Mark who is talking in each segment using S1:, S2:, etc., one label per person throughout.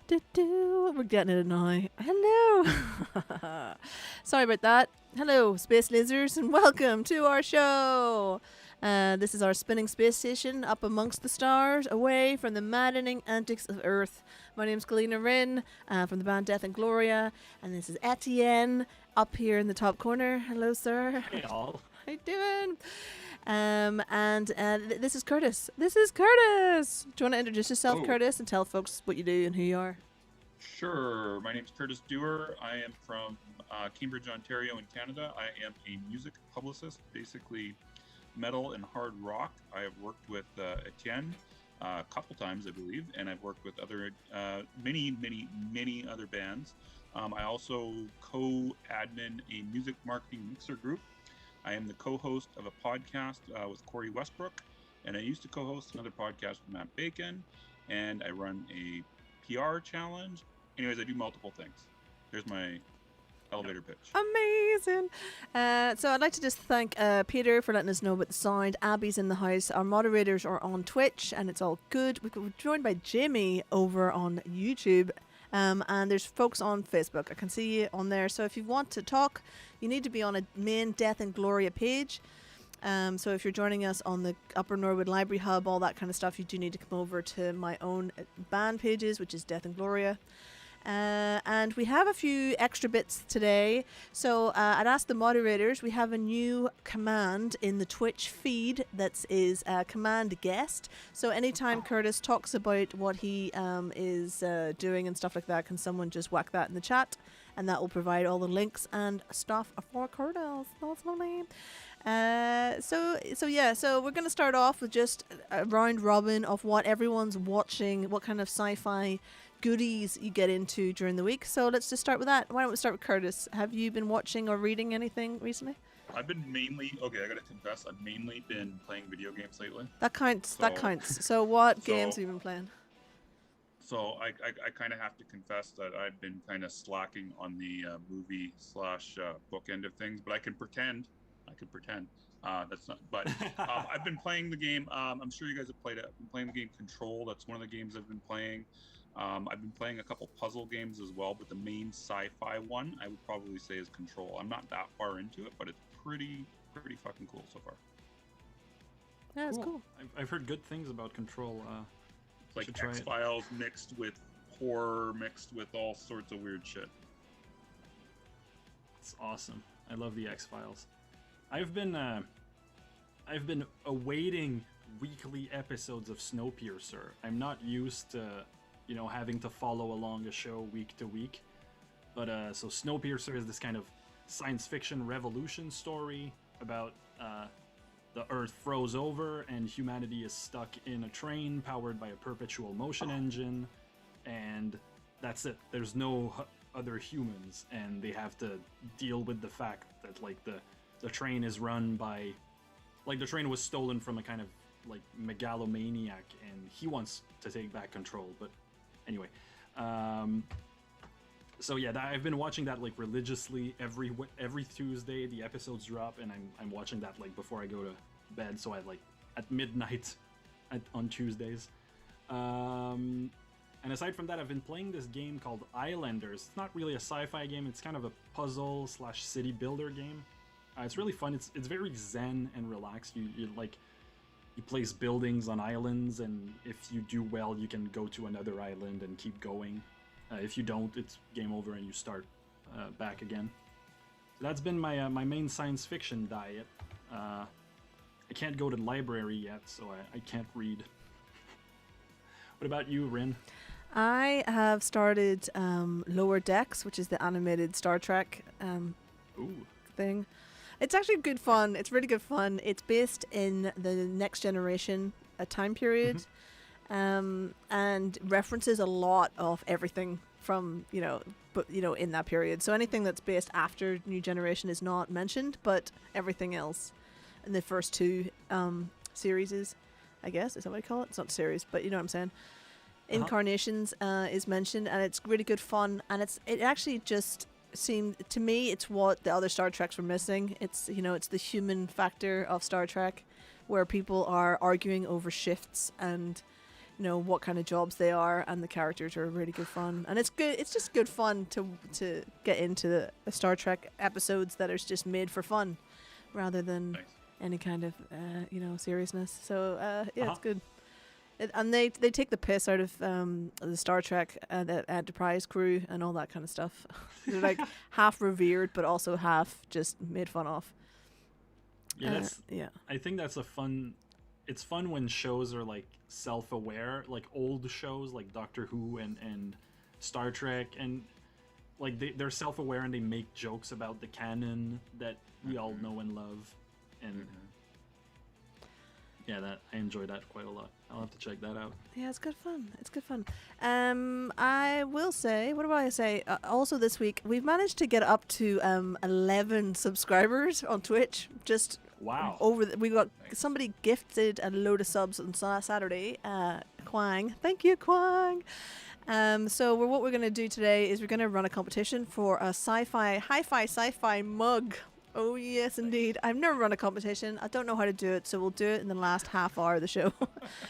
S1: We're getting it now. Hello. Sorry about that. Hello, space lasers, and welcome to our show. This is our spinning space station up amongst the stars, away from the maddening antics of Earth. My name's Galina from the band Death Ingloria, and this is Etienne up here in the top corner. Hello, sir.
S2: Hey, all.
S1: How you doing? This is Curtis. This is Curtis. Do you want to introduce yourself, Curtis, and tell folks what you do and who you are?
S3: Sure. My name's Curtis Dewar. I am from Cambridge, Ontario in Canada. I am a music publicist, basically metal and hard rock. I have worked with Etienne a couple times, I believe, and I've worked with other many other bands. I also co-admin a music marketing mixer group. I am the co-host of a podcast with Corey Westbrook, and I used to co-host another podcast with Matt Bacon, and I run a PR challenge. Anyways, I do multiple things. Here's my elevator pitch.
S1: Amazing. So I'd like to just thank Peter for letting us know about the sound. Abby's in the house. Our moderators are on Twitch, and it's all good. We're joined by Jamie over on YouTube. And there's folks on Facebook. I can see you on there. So if you want to talk, you need to be on a main Death Ingloria page. So if you're joining us on the Upper Norwood Library Hub, all that kind of stuff, you do need to come over to my own band pages, which is Death Ingloria. And we have a few extra bits today. So I'd ask the moderators, we have a new command in the Twitch feed that is command guest. So anytime Curtis talks about what he is doing and stuff like that, can someone just whack that in the chat? And that will provide all the links and stuff for Curtis. That's my name. So we're going to start off with just a round robin of what everyone's watching, what kind of sci-fi goodies you get into during the week. So let's just start with that. Why don't we start with Curtis? Have you been watching or reading anything recently?
S3: I've been I gotta confess, I've mainly been playing video games lately.
S1: That counts. So what games have you been playing?
S3: So I kind of have to confess that I've been kind of slacking on the movie / book end of things, but I can pretend. That's not. But I've been playing the game. I'm sure you guys have played it. I've been playing the game Control. That's one of the games I've been playing. I've been playing a couple puzzle games as well, but the main sci-fi one I would probably say is Control. I'm not that far into it, but it's pretty fucking cool so far.
S1: Yeah, it's cool.
S2: I've heard good things about Control.
S3: It's like X-Files mixed with horror, mixed with all sorts of weird shit.
S2: It's awesome. I love the X-Files. I've been awaiting weekly episodes of Snowpiercer. I'm not used to, having to follow along a show week to week. But so Snowpiercer is this kind of science fiction revolution story about the Earth froze over and humanity is stuck in a train powered by a perpetual motion engine, and that's it. There's no other humans, and they have to deal with the fact that the train is run by, the train was stolen from a kind of megalomaniac, and he wants to take back control. But anyway, so yeah, I've been watching that religiously every Tuesday. The episodes drop, and I'm watching that before I go to bed. So at midnight on Tuesdays. And aside from that, I've been playing this game called Islanders. It's not really a sci-fi game. It's kind of a puzzle / city builder game. It's really fun. It's very zen and relaxed. You place buildings on islands, and if you do well, you can go to another island and keep going. If you don't, it's game over and you start back again. So that's been my main science fiction diet. I can't go to the library yet, so I can't read. What about you, Rin?
S1: I have started Lower Decks, which is the animated Star Trek thing. It's actually good fun. It's really good fun. It's based in the Next Generation time period, and references a lot of everything from in that period. So anything that's based after New Generation is not mentioned, but everything else in the first two series, I guess, is that what I call it? It's not series, but you know what I'm saying. Incarnations is mentioned, and it's really good fun, and it actually just seemed to me it's what the other Star Treks were missing. It's it's the human factor of Star Trek, where people are arguing over shifts and what kind of jobs they are, and the characters are really good fun. And it's good. It's just good fun to get into the Star Trek episodes that are just made for fun, rather than
S3: Nice.
S1: any kind of seriousness. So yeah, it's
S2: Uh-huh.
S1: good. And they take the piss out of the Star Trek the Enterprise crew and all that kind of stuff. They're like half revered, but also half just made fun of.
S2: Yeah,
S1: Yeah.
S2: I think that's a fun. It's fun when shows are like self-aware, like old shows like Doctor Who and Star Trek, and like they're self-aware and they make jokes about the canon that we all know and love, and yeah, that I enjoy that quite a lot. I'll have to check that out.
S1: Yeah, it's good fun. It's good fun. I will say, what do I say? Also this week, we've managed to get up to 11 subscribers on Twitch. Just
S2: Wow.
S1: we got
S3: Nice.
S1: somebody gifted a load of subs on Saturday. Quang, thank you, Quang. So what we're gonna do today is we're gonna run a competition for a hi-fi sci-fi mug. Oh yes, indeed. I've never run a competition. I don't know how to do it, so we'll do it in the last half hour of the show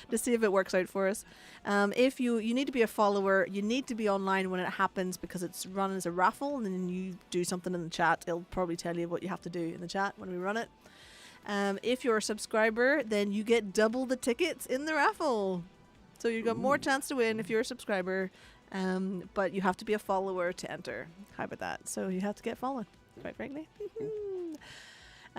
S1: to see if it works out for us. If you need to be a follower, you need to be online when it happens because it's run as a raffle, and then you do something in the chat. It'll probably tell you what you have to do in the chat when we run it. If you're a subscriber, then you get double the tickets in the raffle. So you've got more chance to win if you're a subscriber, but you have to be a follower to enter. How about that? So you have to get followed, quite frankly.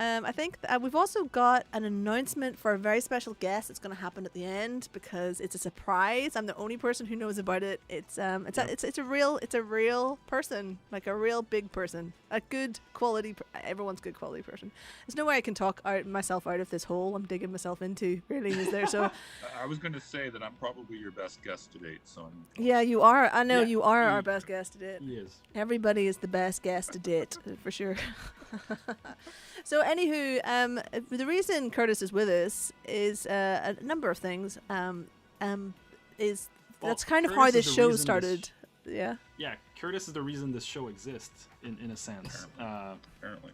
S1: I think we've also got an announcement for a very special guest that's going to happen at the end because it's a surprise. I'm the only person who knows about it. It's a real person, like a real big person, a good quality. Everyone's good quality person. There's no way I can talk myself out of this hole I'm digging myself into. Really, is there? So
S3: I was going to say that I'm probably your best guest to date. So
S1: yeah, you are. I know
S2: Yeah,
S1: you are
S2: he-
S1: our best guest to date.
S2: He is.
S1: Everybody is the best guest to date, for sure. So, anywho, the reason Curtis is with us is a number of things. That's kind of how
S2: Curtis is
S1: this
S2: the
S1: show
S2: reason
S1: started. Yeah.
S2: Yeah, Curtis is the reason this show exists in a sense.
S3: apparently.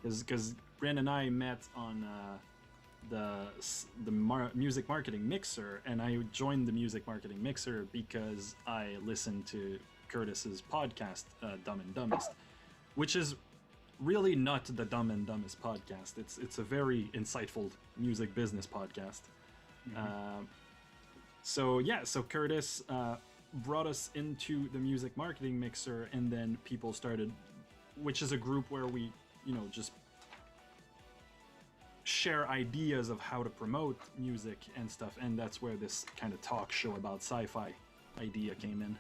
S2: Because Brent and I met on the music marketing mixer, and I joined the music marketing mixer because I listened to Curtis's podcast, Dumb and Dumbest, which is really not the Dumb and Dumbest podcast. It's a very insightful music business podcast. So Curtis brought us into the music marketing mixer, and then people started, which is a group where we, just share ideas of how to promote music and stuff, and that's where this kind of talk show about sci-fi idea came in.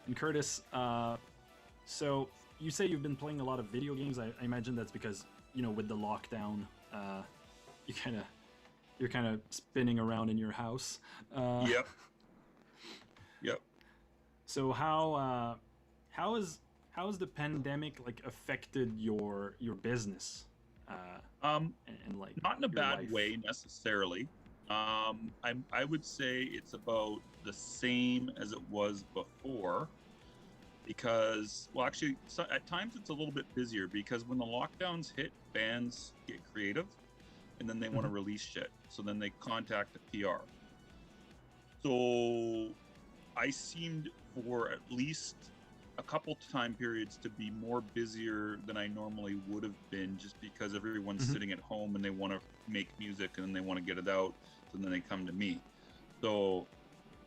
S2: And Curtis, so you say you've been playing a lot of video games. I imagine that's because, with the lockdown, you're kind of spinning around in your house.
S3: Yep.
S2: So how has the pandemic affected your business? And like
S3: Not in a
S2: your
S3: bad
S2: life?
S3: way necessarily. I would say it's about the same as it was before, because actually at times it's a little bit busier because when the lockdowns hit, bands get creative, and then they want to release shit. So then they contact the PR. So I seemed for at least a couple time periods to be more busier than I normally would have been, just because everyone's sitting at home and they want to make music and then they want to get it out, so then they come to me. So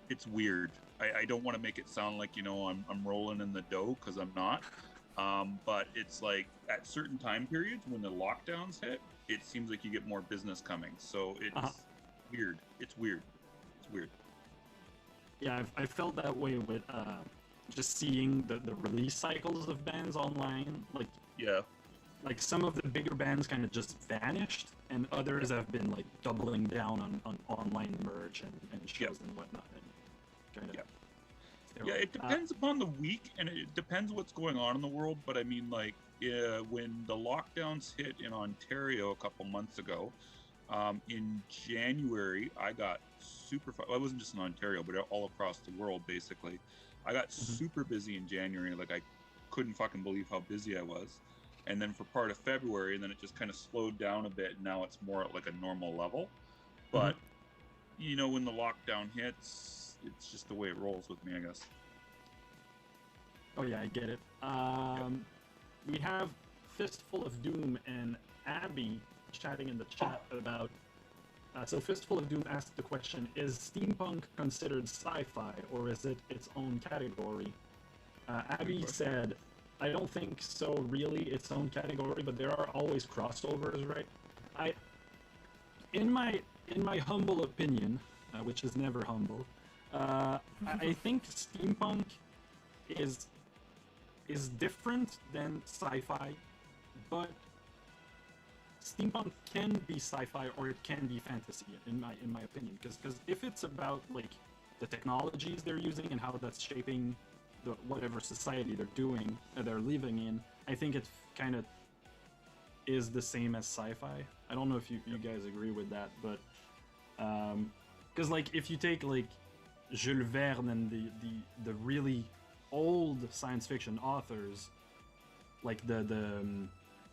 S3: it's weird. I don't want to make it sound like I'm rolling in the dough, because I'm not. But it's like at certain time periods when the lockdowns hit, it seems like you get more business coming. So it's weird. It's weird.
S2: Yeah, I felt that way with just seeing the release cycles of bands online. Like some of the bigger bands kind of just vanished, and others have been like doubling down on online merch and shows and whatnot. And kind of,
S3: Yeah, it depends upon the week, and it depends what's going on in the world. But I mean, when the lockdowns hit in Ontario a couple months ago, in January, I got super. Well, it wasn't just in Ontario, but all across the world, basically. I got super busy in January. Like, I couldn't fucking believe how busy I was. And then for part of February, and then it just kind of slowed down a bit. And now it's more at like a normal level. But when the lockdown hits, it's just the way it rolls with me, I guess.
S2: Oh yeah, I get it. We have Fistful of Doom and Abby chatting in the chat about. So Fistful of Doom asked the question: is steampunk considered sci-fi, or is it its own category? Abby said, "I don't think so. Really, its own category, but there are always crossovers, right?" In my humble opinion, which is never humble, I think steampunk is different than sci-fi, but steampunk can be sci-fi or it can be fantasy, in my opinion. Because if it's about like the technologies they're using and how that's shaping the whatever society they're living in, I think it kind of is the same as sci-fi. I don't know if you guys agree with that, but because like if you take like Jules Verne and the really old science fiction authors, like the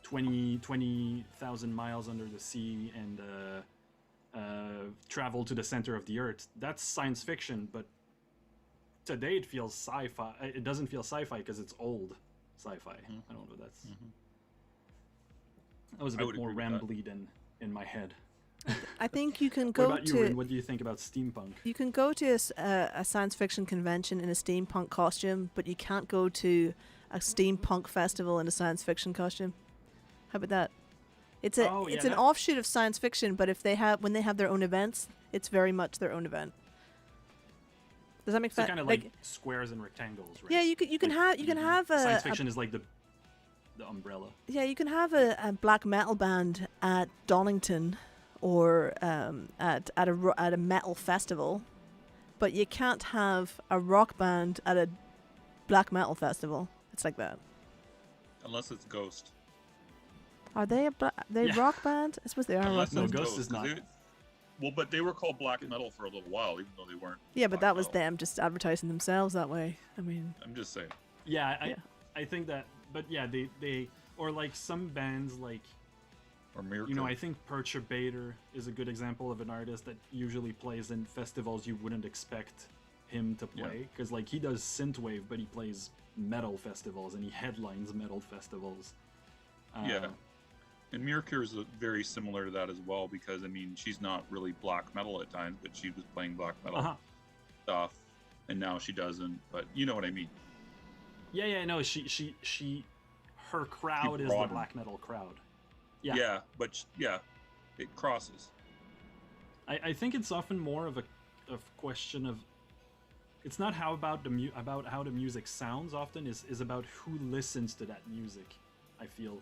S2: 20,000 miles under the sea and travel to the center of the earth, that's science fiction, but today it feels sci-fi. It doesn't feel sci-fi because it's old sci-fi. I don't know, that's that was a bit more rambly than in my head.
S1: I think you can
S2: What
S1: go
S2: about you,
S1: to.
S2: Rin? What do you think about steampunk?
S1: You can go to a science fiction convention in a steampunk costume, but you can't go to a steampunk festival in a science fiction costume. How about that? It's an offshoot of science fiction, but when they have their own events, it's very much their own event. Does that make sense?
S2: So kind of like squares and rectangles, right?
S1: Yeah, you can have a
S2: science fiction is like the umbrella.
S1: Yeah, you can have a black metal band at Donington or at a metal festival, but you can't have a rock band at a black metal festival. It's like that.
S3: Unless it's Ghost.
S1: Are they rock band? I suppose they are.
S3: Unless
S2: No,
S3: it's
S2: Ghost is not.
S3: But they were called black metal for a little while, even though they weren't.
S1: Yeah, but
S3: black
S1: that was
S3: metal.
S1: them just advertising themselves that way. I mean,
S3: I'm just saying.
S2: Yeah, I think that, but yeah, they or like some bands like,
S3: Or Miracle.
S2: I think Perturbator is a good example of an artist that usually plays in festivals you wouldn't expect him to play, because like he does synthwave, but he plays metal festivals and he headlines metal festivals.
S3: Yeah. And Miracure is very similar to that as well, because I mean she's not really black metal at times, but she was playing black metal stuff, and now she doesn't. But you know what I mean?
S2: Yeah, no, her crowd is the black metal crowd. Yeah.
S3: Yeah, but it crosses.
S2: I think it's often more of a question of, it's not how about how the music sounds. Often is about who listens to that music. I feel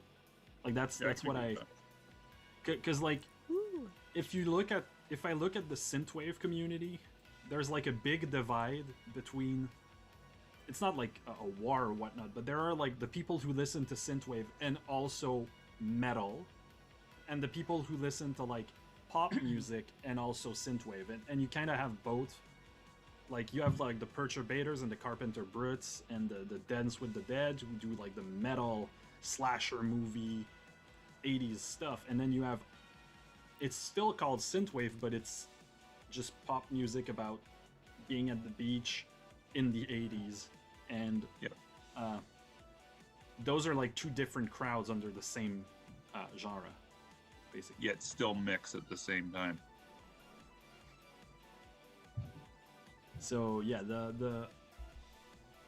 S2: like that's what I, because like if I look at the synthwave community, there's like a big divide between, it's not like a war or whatnot, but there are like the people who listen to synthwave and also metal, and the people who listen to like pop music and also synthwave, and you kind of have both. Like you have like the Perturbators and the Carpenter Brutes and the Dance with the Dead who do like the metal slasher movie 80s stuff, and then you have, it's still called synthwave, but it's just pop music about being at the beach in the 80s, and those are like two different crowds under the same genre, basically.
S3: Yet still mix at the same time.
S2: So yeah,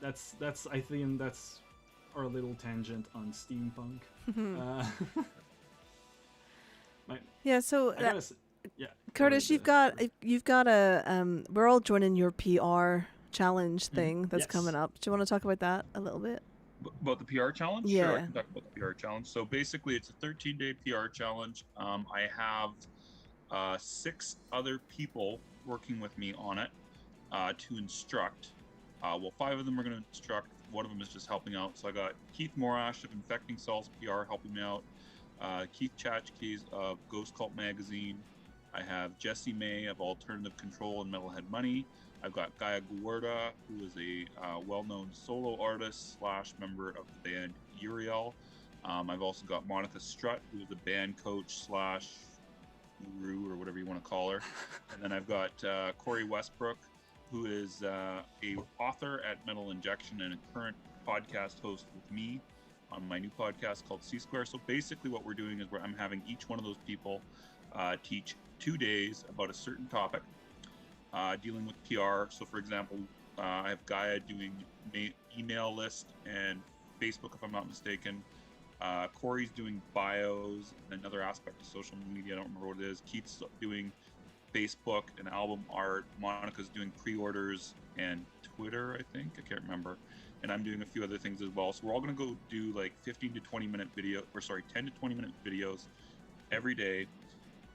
S2: that's I think that's our little tangent on steampunk.
S1: So
S2: yeah,
S1: Curtis, you've got a we're all joining your PR challenge thing that's coming up. Do you want to talk about that a little bit?
S3: About the PR challenge?
S1: Yeah.
S3: Sure, I can talk about the PR challenge. So basically, it's a 13-day PR challenge. I have 6 other people working with me on it to instruct. 5 of them are going to instruct. 1 of them is just helping out. So I got Keith Morash of Infecting Cells PR helping me out. Keith Chachkes of Ghost Cult Magazine. I have Jesse May of Alternative Control and Metalhead Money. I've got Gaia Guarda, who is a well-known solo artist / member of the band Uriel. I've also got Monica Strutt, who is a band coach / guru or whatever you want to call her. And then I've got Corey Westbrook, who is a author at Metal Injection and a current podcast host with me on my new podcast called C Square. So basically what we're doing is I'm having each one of those people teach 2 days about a certain topic dealing with PR. So for example, I have Gaia doing email list and Facebook, if I'm not mistaken. Corey's doing bios and another aspect of social media. I don't remember what it is. Keith's doing Facebook and album art. Monica's doing pre-orders and Twitter, I think. I can't remember. And I'm doing a few other things as well. So we're all going to go do like 15 to 20 minute 10 to 20 minute videos every day.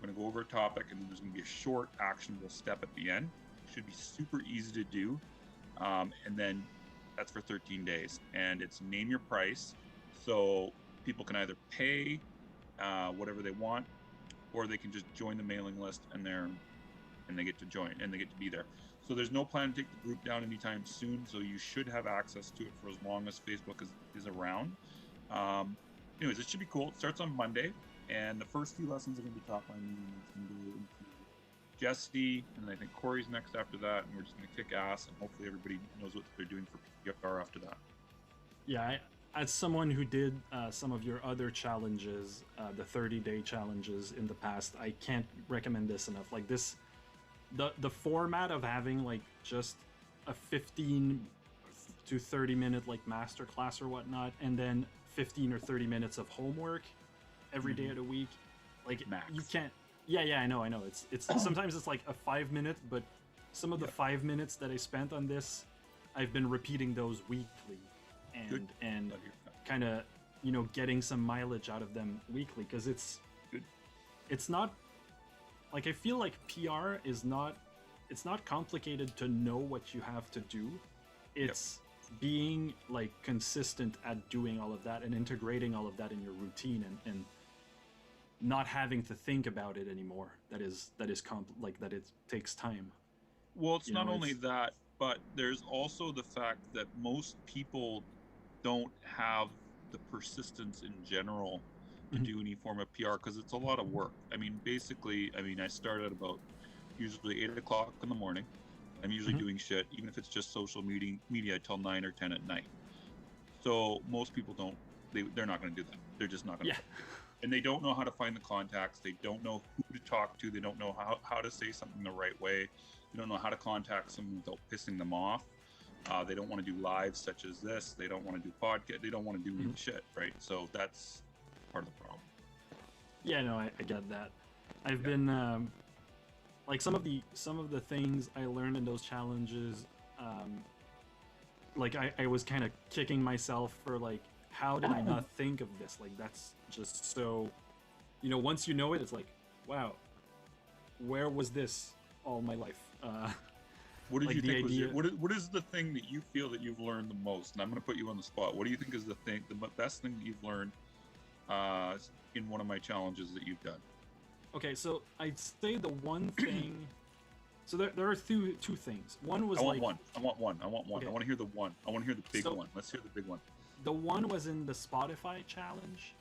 S3: We're going to go over a topic, and then there's going to be a short actionable step at the end. Should be super easy to do. And then that's for 13 days. And it's name your price. So people can either pay whatever they want, or they can just join the mailing list and they get to join and they get to be there. So there's no plan to take the group down anytime soon. So you should have access to it for as long as Facebook is around. Anyways, it should be cool. It starts on Monday, and the first few lessons are going to be taught by me. It's going to go into Jesse, and I think Corey's next after that, and we're just going to kick ass, and hopefully everybody knows what they're doing for PR after that.
S2: Yeah, as someone who did some of your other challenges, the 30-day challenges in the past, I can't recommend this enough. Like this, the format of having like just a 15 to 30 minute like master class or whatnot, and then 15 or 30 minutes of homework every day of the week, like
S3: Max.
S2: You can't. Yeah, I know. It's sometimes it's like a 5 minute, but some of the 5 minutes that I spent on this, I've been repeating those weekly. And kind of getting some mileage out of them weekly, because it's not like, I feel like PR is not, it's not complicated to know what you have to do. It's being like consistent at doing all of that and integrating all of that in your routine, and not having to think about it anymore. That it takes time.
S3: Well, it's not only that, but there's also the fact that most people don't have the persistence in general to do any form of PR, because it's a lot of work. I mean, basically, I start at about usually 8 o'clock in the morning. I'm usually doing shit, even if it's just social media till 9 or 10 at night. So most people they're not going to do that. They're just not going to. And they don't know how to find the contacts. They don't know who to talk to. They don't know how to say something the right way. They don't know how to contact someone without pissing them off. They don't want to do lives such as this. They don't want to do podcast. They don't want to do shit, right? So that's part of the problem.
S2: Yeah, no, I get that. I've been like some of the things I learned in those challenges. Like I was kind of kicking myself for like, how did I not think of this? Like that's just so, once you know it, it's like, wow, where was this all my life?
S3: What did
S2: like
S3: you
S2: the
S3: think
S2: idea...
S3: what is the thing that you feel that you've learned the most? And I'm going to put you on the spot. What do you think is the best thing that you've learned in one of my challenges that you've done?
S2: Okay, so I'd say the one thing. So there are two things. One was
S3: I want one. Okay. I want to hear the one. I want to hear the big one. Let's hear the big one.
S2: The one was in the Spotify challenge.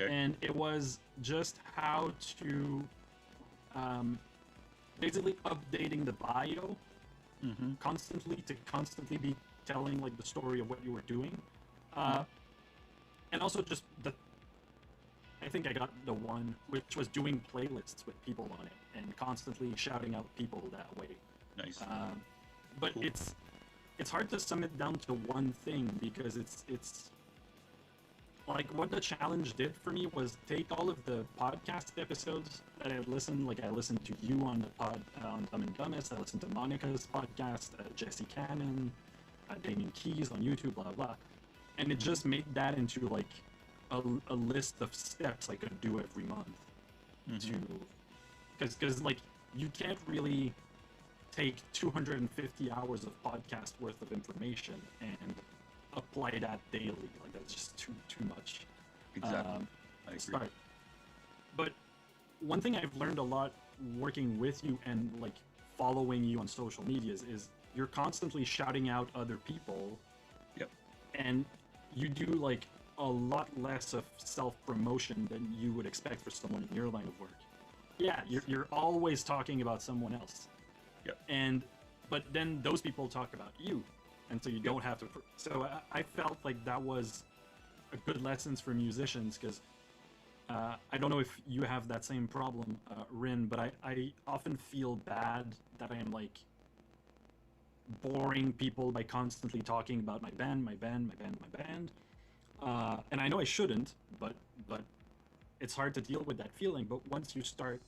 S3: Okay.
S2: And it was just how to basically updating the bio constantly be telling like the story of what you were doing. And also just I think I got the one which was doing playlists with people on it and constantly shouting out people that way.
S3: Nice.
S2: But cool. It's hard to sum it down to one thing, because it's like what the challenge did for me was take all of the podcast episodes that I listened. Like I listened to you on the on Dumb and Dumbest. I listened to Monica's podcast, Jesse Cannon, Damien Keys on YouTube, blah blah, and it just made that into like a list of steps I could do every month to, because like you can't really take 250 hours of podcast worth of information and apply that daily. Like that's just too much.
S3: Exactly. I agree.
S2: Start. But one thing I've learned a lot working with you and like following you on social medias is you're constantly shouting out other people.
S3: Yep.
S2: And you do like a lot less of self-promotion than you would expect for someone in your line of work. Yeah, you're always talking about someone else.
S3: Yep.
S2: But then those people talk about you, and so you don't have to. So I felt like that was a good lessons for musicians, because I don't know if you have that same problem, Rin, but I often feel bad that I am like boring people by constantly talking about my band, and I know I shouldn't, but it's hard to deal with that feeling. But once you start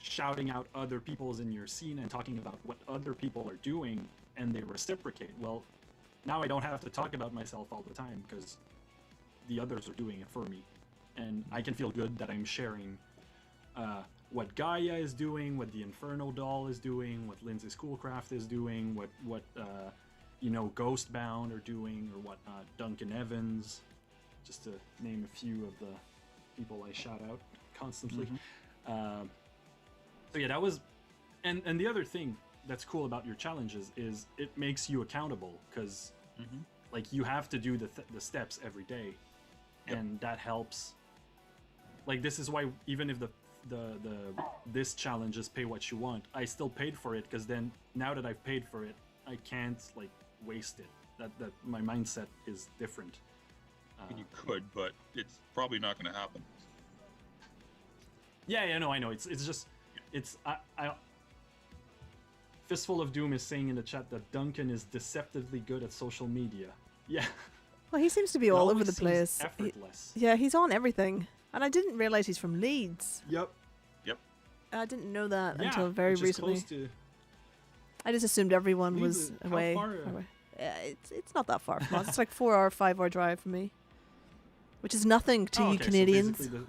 S2: shouting out other people's in your scene and talking about what other people are doing, and they reciprocate, well, now I don't have to talk about myself all the time, because the others are doing it for me, and I can feel good that I'm sharing what Gaia is doing, what the Inferno Doll is doing, what Lindsay Schoolcraft is doing, what Ghostbound are doing, or what Duncan Evans, just to name a few of the people I shout out constantly. So yeah, that was, and the other thing that's cool about your challenges is it makes you accountable, because like you have to do the steps every day, and that helps. Like, this is why even if the this challenge is pay what you want, I still paid for it, because then now that I've paid for it, I can't like waste it. That my mindset is different.
S3: You could, but it's probably not going to happen.
S2: Yeah, no, I know. It's just, I Fistful of Doom is saying in the chat that Duncan is deceptively good at social media. Yeah.
S1: Well, he seems to be
S2: It
S1: all over
S2: always
S1: the
S2: seems
S1: place.
S2: effortless.
S1: Yeah, he's on everything. And I didn't realize he's from Leeds.
S2: Yep.
S1: I didn't know that
S2: Yeah,
S1: until very
S2: which is
S1: recently.
S2: close to,
S1: I just assumed everyone
S2: Leeds
S1: was
S2: is- how
S1: away.
S2: far,
S1: Yeah, it's not that far from us. It's like 4 hour, 5 hour drive for me, which is nothing to you
S2: okay, so
S1: Canadians.
S2: basically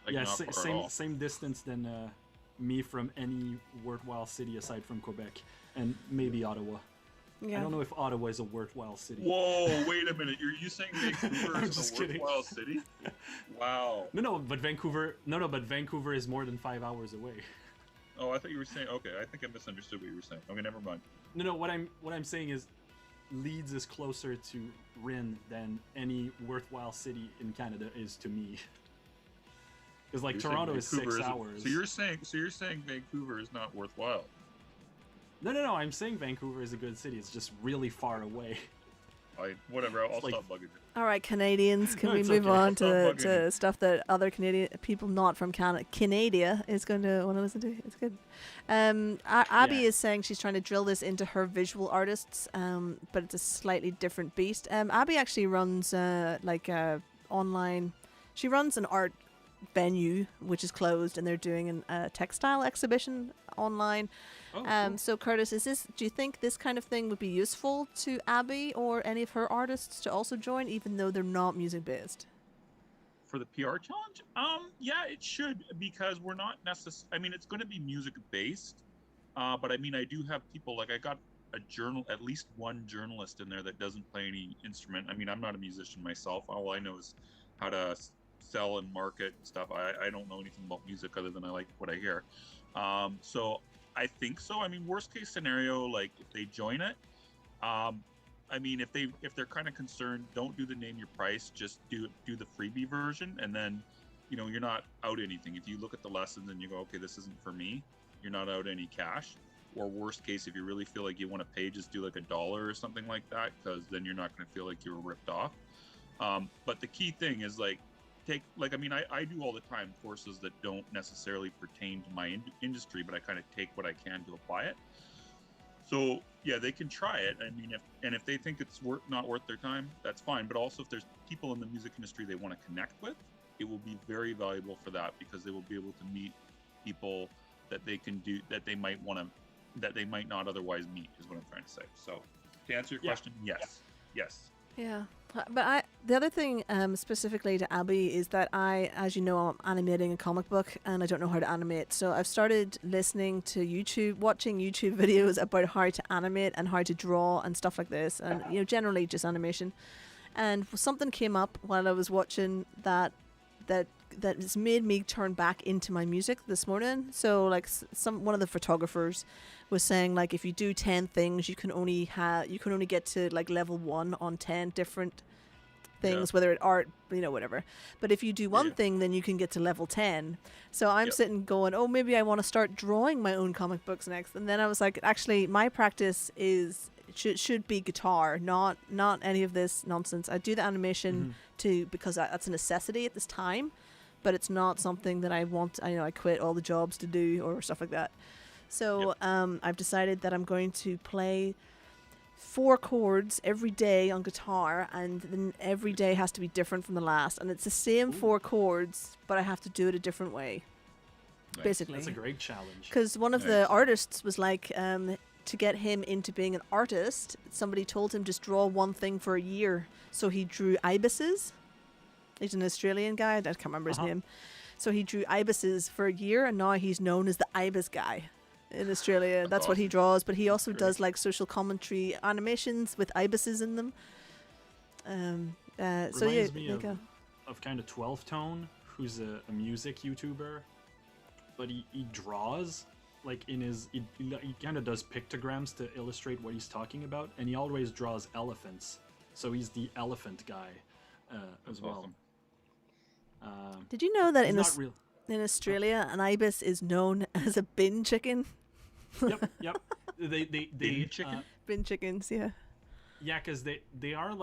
S3: Like,
S2: yeah,
S3: not far at
S2: same
S3: all.
S2: same distance than me from any worthwhile city aside from Quebec, and maybe Ottawa.
S1: Yeah.
S2: I don't know if Ottawa is a worthwhile city.
S3: Whoa, wait a minute. Are you saying Vancouver
S2: I'm
S3: is
S2: just
S3: a
S2: kidding.
S3: worthwhile city? Wow.
S2: But Vancouver is more than 5 hours away.
S3: Oh, I thought you were saying. Okay, I think I misunderstood what you were saying. Okay, never mind.
S2: No, what I'm saying is Leeds is closer to Rin than any worthwhile city in Canada is to me. Because like
S3: You're saying
S2: Toronto is
S3: Vancouver
S2: 6
S3: isn't-
S2: hours.
S3: So you're saying Vancouver is not worthwhile.
S2: No. I'm saying Vancouver is a good city. It's just really far away.
S3: Whatever. I'll
S2: like-
S3: stop bugging you.
S1: All right, Canadians, can
S2: No,
S1: we
S2: it's
S1: move
S2: okay.
S1: on
S3: Stop
S1: to
S3: bugging me.
S1: stuff that other Canadian people not from Canada is going to want to listen to? It's good. Abby
S2: Yeah.
S1: is saying she's trying to drill this into her visual artists, but it's a slightly different beast. Abby actually runs online. She runs an art venue which is closed, and they're doing a textile exhibition online.
S2: Oh, cool.
S1: So Curtis, do you think this kind of thing would be useful to Abby or any of her artists to also join, even though they're not music based?
S3: For the PR challenge, yeah, it should, because we're not necessarily. I mean, it's going to be music based, but I mean, I do have people like I got at least one journalist in there that doesn't play any instrument. I mean, I'm not a musician myself. All I know is how to sell and market stuff. I don't know anything about music other than I like what I hear. So I think so. I mean, worst case scenario, like if they join it, I mean, if they're kind of concerned, don't do the name your price. Just do the freebie version, and then, you're not out anything. If you look at the lessons and you go, okay, this isn't for me, you're not out any cash. Or worst case, if you really feel like you want to pay, just do like $1 or something like that, because then you're not going to feel like you were ripped off. But the key thing is I do all the time courses that don't necessarily pertain to my industry, but I kind of take what I can to apply it. So yeah, they can try it. I mean, if they think it's not worth their time, that's fine. But also, if there's people in the music industry they want to connect with, it will be very valuable for that, because they will be able to meet people that they can do that they might not otherwise meet. Is what I'm trying to say. So to answer your question, yes.
S1: Yeah, but the other thing specifically to Abby is that as you know, I'm animating a comic book and I don't know how to animate. So I've started listening to watching YouTube videos about how to animate and how to draw and stuff like this, and generally just animation. And something came up while I was watching that has made me turn back into my music this morning. So like one of the photographers was saying, like, if you do 10 things, you can only get to like level 1 on 10 different things, whether it art, whatever. But if you do one thing, then you can get to level 10. So I'm sitting going, oh, maybe I want to start drawing my own comic books next. And then I was like, actually, my practice should be guitar, not any of this nonsense. I do the animation because that's a necessity at this time, but it's not something that I want. I quit all the jobs to do or stuff like that. So I've decided that I'm going to play 4 chords every day on guitar, and then every day has to be different from the last, and it's the same 4 chords, but I have to do it a different way.
S3: Nice.
S1: Basically,
S2: That's a great challenge.
S1: because one of the artists was like, to get him into being an artist, somebody told him just draw one thing for a year. So he drew ibises. He's an Australian guy. I can't remember his name. So he drew ibises for a year, and now he's known as the ibis guy in Australia. That's what he draws, but he also does like social commentary animations with ibises in them. So
S2: Reminds
S1: there
S2: me
S1: you go.
S2: of kind of 12 Tone, who's a music YouTuber, but he draws like in his he kind of does pictograms to illustrate what he's talking about, and he always draws elephants. So he's the elephant guy as well.
S3: Awesome.
S1: Did you know that in
S2: in
S1: Australia, an ibis is known as a bin chicken?
S2: Yep. They
S3: chicken?
S1: Bin chickens, yeah.
S2: Yeah, because they are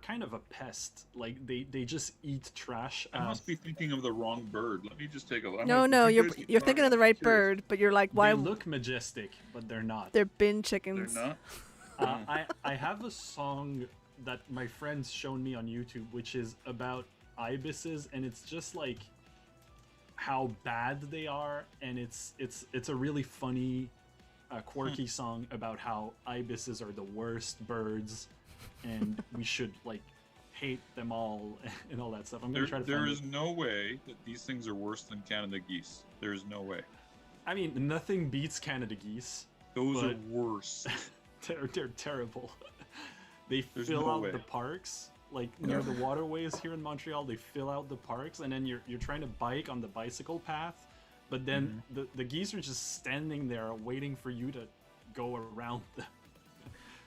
S2: kind of a pest. Like they just eat trash.
S3: I must be thinking of the wrong bird. Let me just take a look.
S1: No, you're thinking of the right bird, but you're like, why?
S2: They look majestic, but they're not.
S1: They're bin chickens.
S3: They're not.
S2: I have a song that my friend's shown me on YouTube, which is about ibises, and it's just like how bad they are, and it's a really funny, quirky song about how ibises are the worst birds, and we should like hate them all and all that stuff. I'm gonna try to.
S3: There is no way that these things are worse than Canada geese. There is no way.
S2: I mean, nothing beats Canada geese.
S3: Those are worse.
S2: They're terrible. They
S3: There's
S2: fill
S3: no
S2: out
S3: way.
S2: the parks, like near the waterways here in Montreal. They fill out the parks, and then you're trying to bike on the bicycle path, but then the geese are just standing there waiting for you to go around them.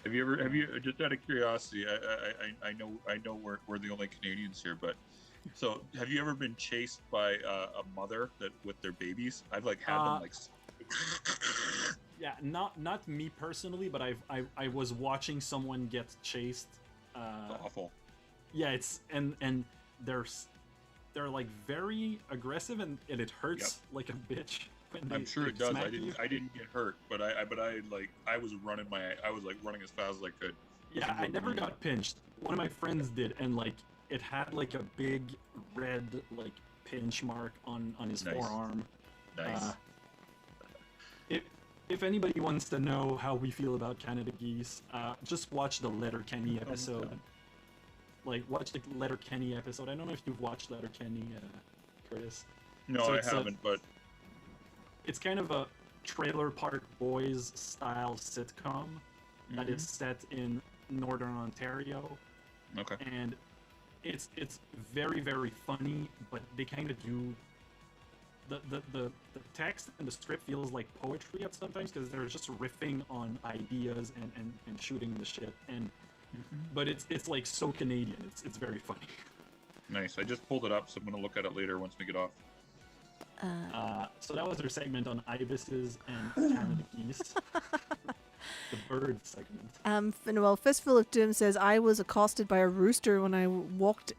S3: Have you just out of curiosity? I know we're the only Canadians here, but so have you ever been chased by a mother with their babies? I've like had them like.
S2: Yeah, not me personally, but I was watching someone get chased.
S3: Awful.
S2: Yeah, it's and they're like very aggressive, and it hurts like a bitch. When
S3: I'm sure it does.
S2: smack
S3: I didn't get hurt, but I was running as fast as I could.
S2: Yeah, I never got pinched. One of my friends did, and like it had like a big red like pinch mark on his forearm.
S3: Nice.
S2: If anybody wants to know how we feel about Canada geese, just watch the Letterkenny episode. Watch the Letterkenny episode. I don't know if you've watched Letterkenny, Curtis.
S3: No,
S2: So
S3: I
S2: it's
S3: haven't, but
S2: it's kind of a Trailer Park Boys style sitcom that is set in Northern Ontario.
S3: okay.
S2: And it's very, very funny, but they kind of do the text and the script feels like poetry at sometimes, because they're just riffing on ideas and shooting the shit, and but it's like so Canadian. It's very funny.
S3: Nice. I just pulled it up, so I'm gonna look at it later once we get off.
S2: So that was our segment on ibises and Canada geese. The bird segment.
S1: Well, Fistful of Doom says, I was accosted by a rooster when I walked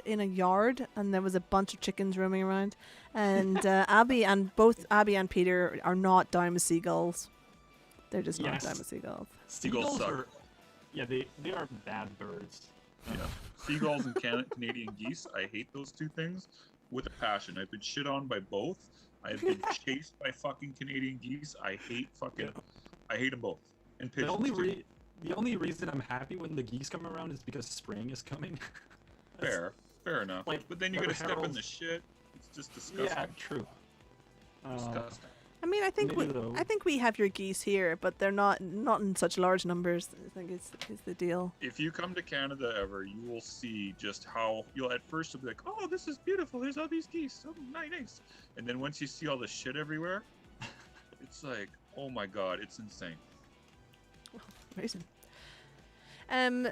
S1: in a yard, and there was a bunch of chickens roaming around, and both Abby and Peter are not down with seagulls. They're just not down with seagulls.
S3: Seagulls suck.
S2: They are bad birds.
S3: Yeah. Seagulls and Canadian geese. I hate those two things with a passion. I've been shit on by both. I've been chased by fucking Canadian geese. I hate them both. And pigeons.
S2: The only reason I'm happy when the geese come around is because spring is coming.
S3: Fair enough. But then you gotta step in the shit. It's just disgusting.
S2: Yeah, true.
S3: Disgusting.
S1: I mean, I think we have your geese here, but they're not in such large numbers. I think is the deal.
S3: If you come to Canada ever, you will see just how you'll at first you'll be like, "Oh, this is beautiful. There's all these geese. Oh, nice." And then once you see all the shit everywhere, it's like, "Oh my god, it's insane."
S1: Amazing.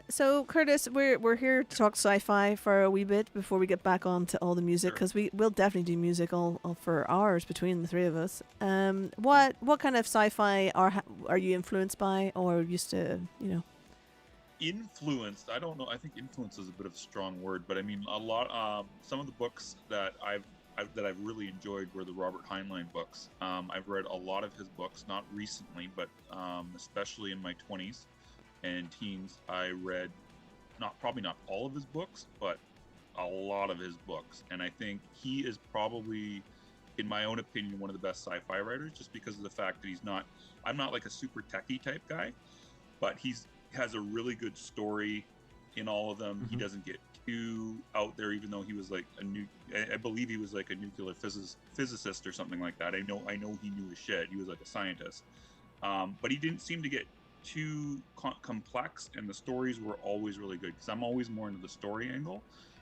S1: So Curtis, we're here to talk sci-fi for a wee bit before we get back on to all the music,
S3: Sure.
S1: because we'll definitely do music all for hours between the three of us. What kind of sci-fi are you influenced by, or used to, you know?
S3: Influenced, I don't know. I think influence is a bit of a strong word, but I mean a lot. Some of the books that I've really enjoyed were the Robert Heinlein books. I've read a lot of his books, not recently, but especially in my 20s and teens. I read probably not all of his books, but a lot of his books, and I think he is probably, in my own opinion, one of the best sci-fi writers, just because of the fact that I'm not like a super techie type guy, but has a really good story in all of them. He doesn't get too out there, even though he was like I believe he was like a nuclear physicist or something like that. I know he knew his shit. He was like a scientist, but he didn't seem to get too complex, and the stories were always really good, because I'm always more into the story angle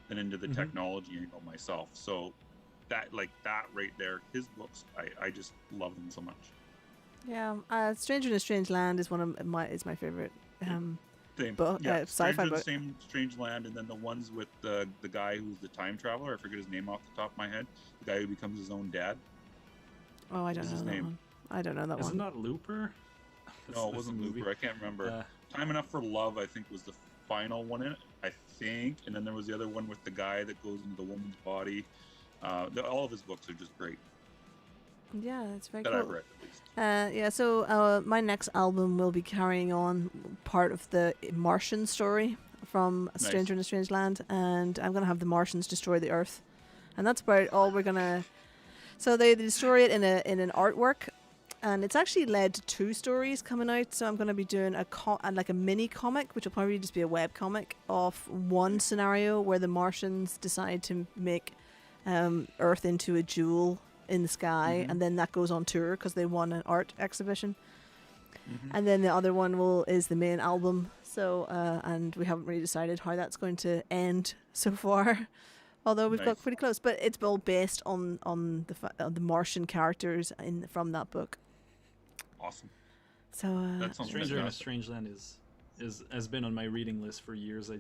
S3: than into the technology angle myself. So that right there, his books, I just love them so much.
S1: Yeah, Stranger in a Strange Land is my favorite.
S3: Same.
S1: Book,
S3: Yeah,
S1: sci-fi book.
S3: Same Strange Land, and then the ones with the guy who's the time traveler. I forget his name off the top of my head. The guy who becomes his own dad.
S1: Oh, I don't know
S3: his
S1: that
S3: name?
S1: one. I don't know that
S2: Isn't
S1: one.
S2: that Looper?
S3: No, it wasn't Looper. I can't remember. Time Enough for Love, I think, was the final one in it. I think, and then there was the other one with the guy that goes into the woman's body. All of his books are just great.
S1: Yeah, that's very
S3: That
S1: cool.
S3: I've read, at least.
S1: So my next album will be carrying on part of the Martian story from Stranger in a Strange Land, and I'm going to have the Martians destroy the Earth. And that's about all we're going to... So they destroy it in an artwork, and it's actually led to 2 stories coming out, so I'm going to be doing a mini comic, which will probably just be a web comic, of one scenario where the Martians decide to make Earth into a jewel in the sky, and then that goes on tour because they won an art exhibition. And then the other one is the main album. So and we haven't really decided how that's going to end so far, although we've got pretty close. But it's all based on the Martian characters from that book.
S3: Awesome.
S1: So
S3: that sounds
S2: Stranger in a Strange Land has been on my reading list for years.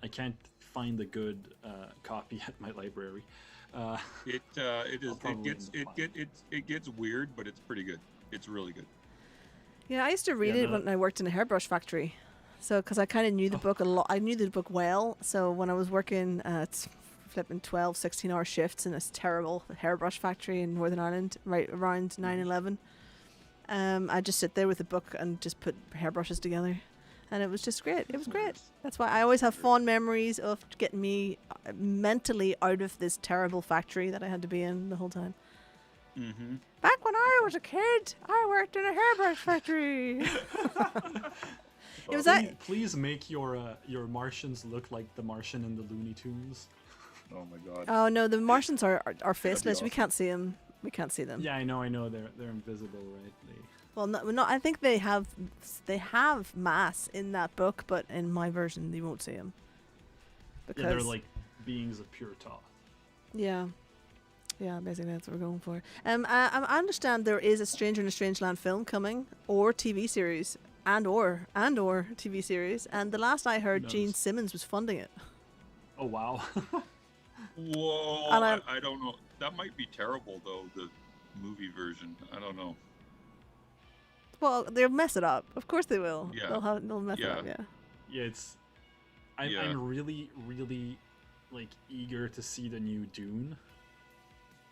S2: I can't find a good copy at my library.
S3: It gets weird, but it's pretty good. It's really good.
S1: Yeah, I used to read it when I worked in a hairbrush factory. So, because I kind of knew the book a lot, I knew the book well. So when I was working flipping 12, 16-hour shifts in this terrible hairbrush factory in Northern Ireland, right around 9/11, I just sit there with a book and just put hairbrushes together. And it was just great. It was great. That's why I always have fond memories of getting me mentally out of this terrible factory that I had to be in the whole time. Back when I was a kid, I worked in a hairbrush factory.
S2: Please make your Martians look like the Martian in the Looney Tunes.
S3: Oh my god.
S1: Oh no, the Martians are faceless.
S3: Awesome.
S1: We can't see them. We can't see them.
S2: Yeah, I know. They're invisible, right?
S1: Well, no, I think they have mass in that book, but in my version, you won't see them.
S2: Yeah, they're like beings of pure thought.
S1: Yeah, basically that's what we're going for. I understand there is a Stranger in a Strange Land film coming, or TV series, and or TV series. And the last I heard, Gene Simmons was funding it.
S2: Oh wow.
S3: Whoa! I don't know. That might be terrible though. The movie version. I don't know.
S1: Well, they'll mess it up. Of course they will.
S3: Yeah.
S1: They'll mess it up. Yeah.
S2: Yeah, I'm really, really like eager to see the new Dune.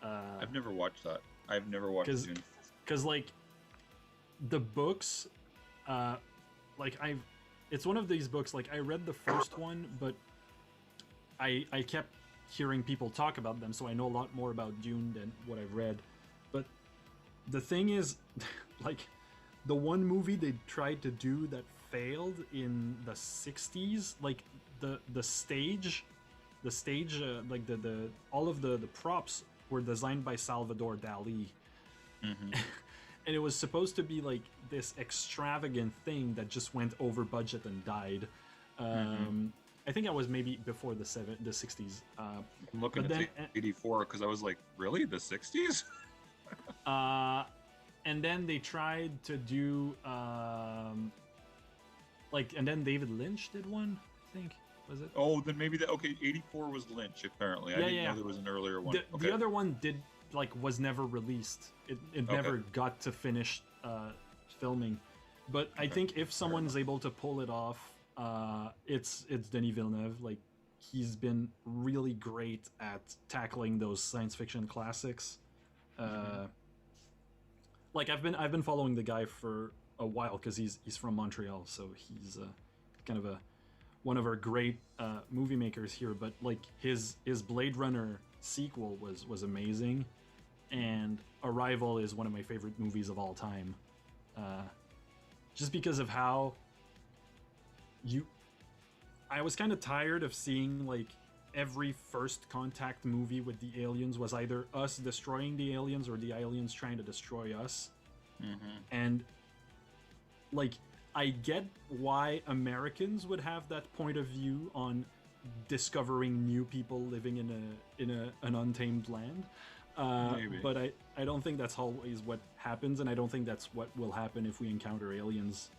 S3: I've never watched that. I've never watched Dune.
S2: Because like the books, it's one of these books. Like I read the first one, but I kept hearing people talk about them, so I know a lot more about Dune than what I've read. But the thing is, like, the one movie they tried to do that failed in the 60s, like the stage, like the all of the props were designed by Salvador Dali. And it was supposed to be like this extravagant thing that just went over budget and died. I think I was maybe before the 60s.
S3: I'm looking at 84 because I was like, really, the 60s?
S2: And then they tried to do like, and then David Lynch did one, I think, was it?
S3: Oh, then maybe that. Okay, 84 was Lynch. Apparently, I didn't know there was an earlier one.
S2: The other one was never released. It never got to finish filming. But I think if someone's able to pull it off, it's Denis Villeneuve. Like, he's been really great at tackling those science fiction classics. Like, I've been following the guy for a while because he's from Montreal, so he's kind of one of our great movie makers here. But like his Blade Runner sequel was amazing, and Arrival is one of my favorite movies of all time. Just because of how I was kind of tired of seeing like every First Contact movie with the aliens was either us destroying the aliens or the aliens trying to destroy us. And like, I get why Americans would have that point of view on discovering new people living in an untamed land. But I don't think that's always what happens, and I don't think that's what will happen if we encounter aliens.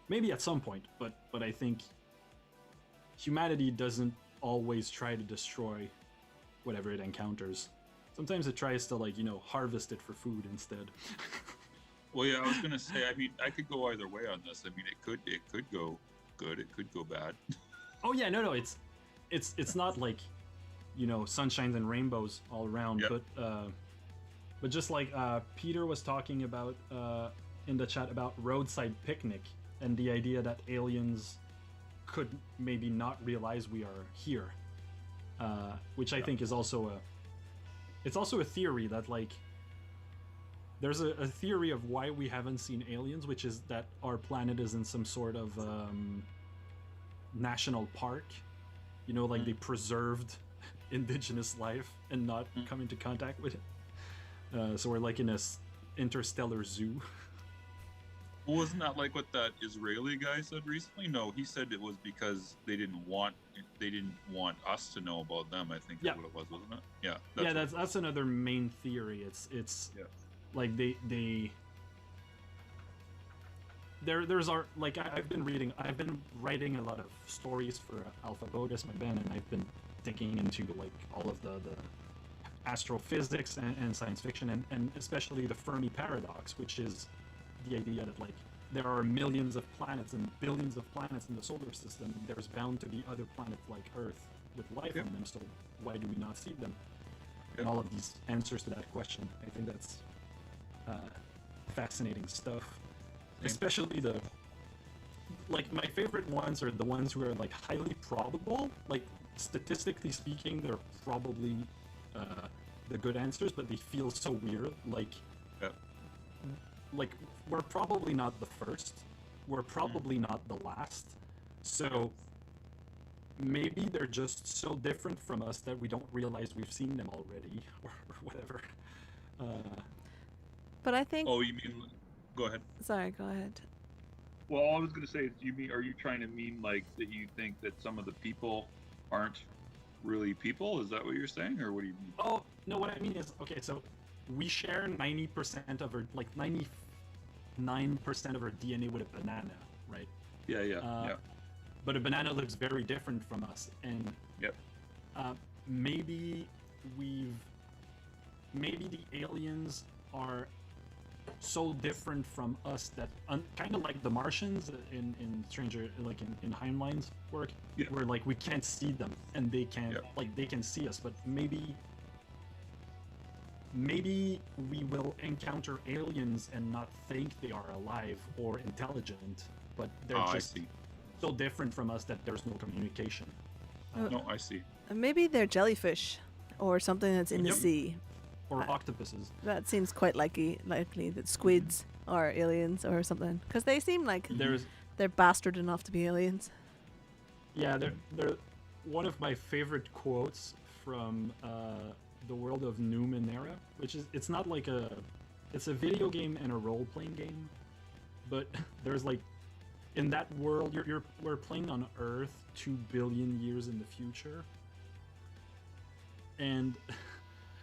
S2: Maybe at some point, but I think humanity doesn't always try to destroy whatever it encounters. Sometimes it tries to, like, harvest it for food instead.
S3: Well, yeah, I was gonna say. I mean, I could go either way on this. I mean, it could go good. It could go bad.
S2: Oh yeah, no, it's not like, sunshines and rainbows all around.
S3: Yep.
S2: But just like Peter was talking about in the chat about Roadside Picnic and the idea that aliens could maybe not realize we are here, which I think is also a theory that, like, there's a theory of why we haven't seen aliens, which is that our planet is in some sort of national park. Like they preserved indigenous life and not come into contact with it. So we're like in a interstellar zoo.
S3: Well, wasn't that like what that Israeli guy said recently? No, he said it was because they didn't want us to know about them. I think that's what it was, wasn't it? Yeah.
S2: That's another main theory. It's like there's like I've been writing a lot of stories for Alpha Botus, my band, and I've been thinking into like all of the astrophysics and science fiction, and especially the Fermi Paradox, which is the idea that, like, there are millions of planets and billions of planets in the solar system. There's bound to be other planets like Earth with life on them, so why do we not see them? And all of these answers to that question, I think that's fascinating stuff. Especially my favorite ones are the ones who are like highly probable. Like, statistically speaking, they're probably the good answers, but they feel so weird. Like, we're probably not the first. We're probably not the last. So maybe they're just so different from us that we don't realize we've seen them already, or whatever.
S1: But I think...
S3: Oh, you mean... Go ahead.
S1: Sorry, go ahead.
S3: Well, all I was going to say is, are you trying to mean, like, that you think that some of the people aren't really people? Is that what you're saying, or what do you mean?
S2: Oh, no, what I mean is, okay, so we share 90% of our, like, 99% of our DNA with a banana, right?
S3: Yeah.
S2: But a banana looks very different from us, and maybe the aliens are so different from us that kind of like the Martians in Stranger, like in Heinlein's work, where like we can't see them and they can like they can see us, but maybe we will encounter aliens and not think they are alive or intelligent, but they're just so different from us that there's no communication.
S3: No, I see.
S1: Maybe they're jellyfish or something that's in the sea.
S2: Or octopuses.
S1: That seems quite likely that squids are aliens or something, because they seem like they're bastard enough to be aliens.
S2: Yeah, they're one of my favorite quotes from the world of Numenera, which is, it's not like it's a video game and a role-playing game, but there's like, in that world, we're playing on Earth 2 billion years in the future, and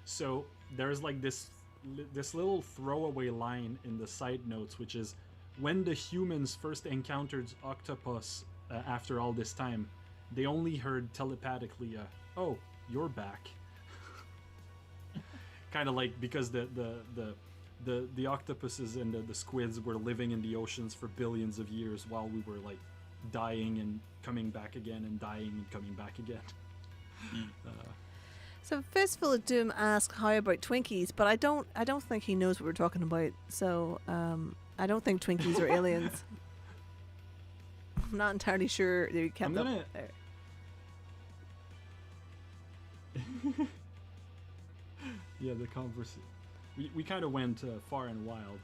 S2: so there's like this little throwaway line in the side notes, which is, when the humans first encountered octopus after all this time, they only heard telepathically, "Oh, you're back." Kind of like because the octopuses and the squids were living in the oceans for billions of years while we were like dying and coming back again and dying and coming back again.
S1: So Fistful of Doom asks how about Twinkies, but I don't think he knows what we're talking about. So I don't think Twinkies are aliens. I'm not entirely sure they kept up there.
S2: Yeah, the conversation. We kind of went far and wild.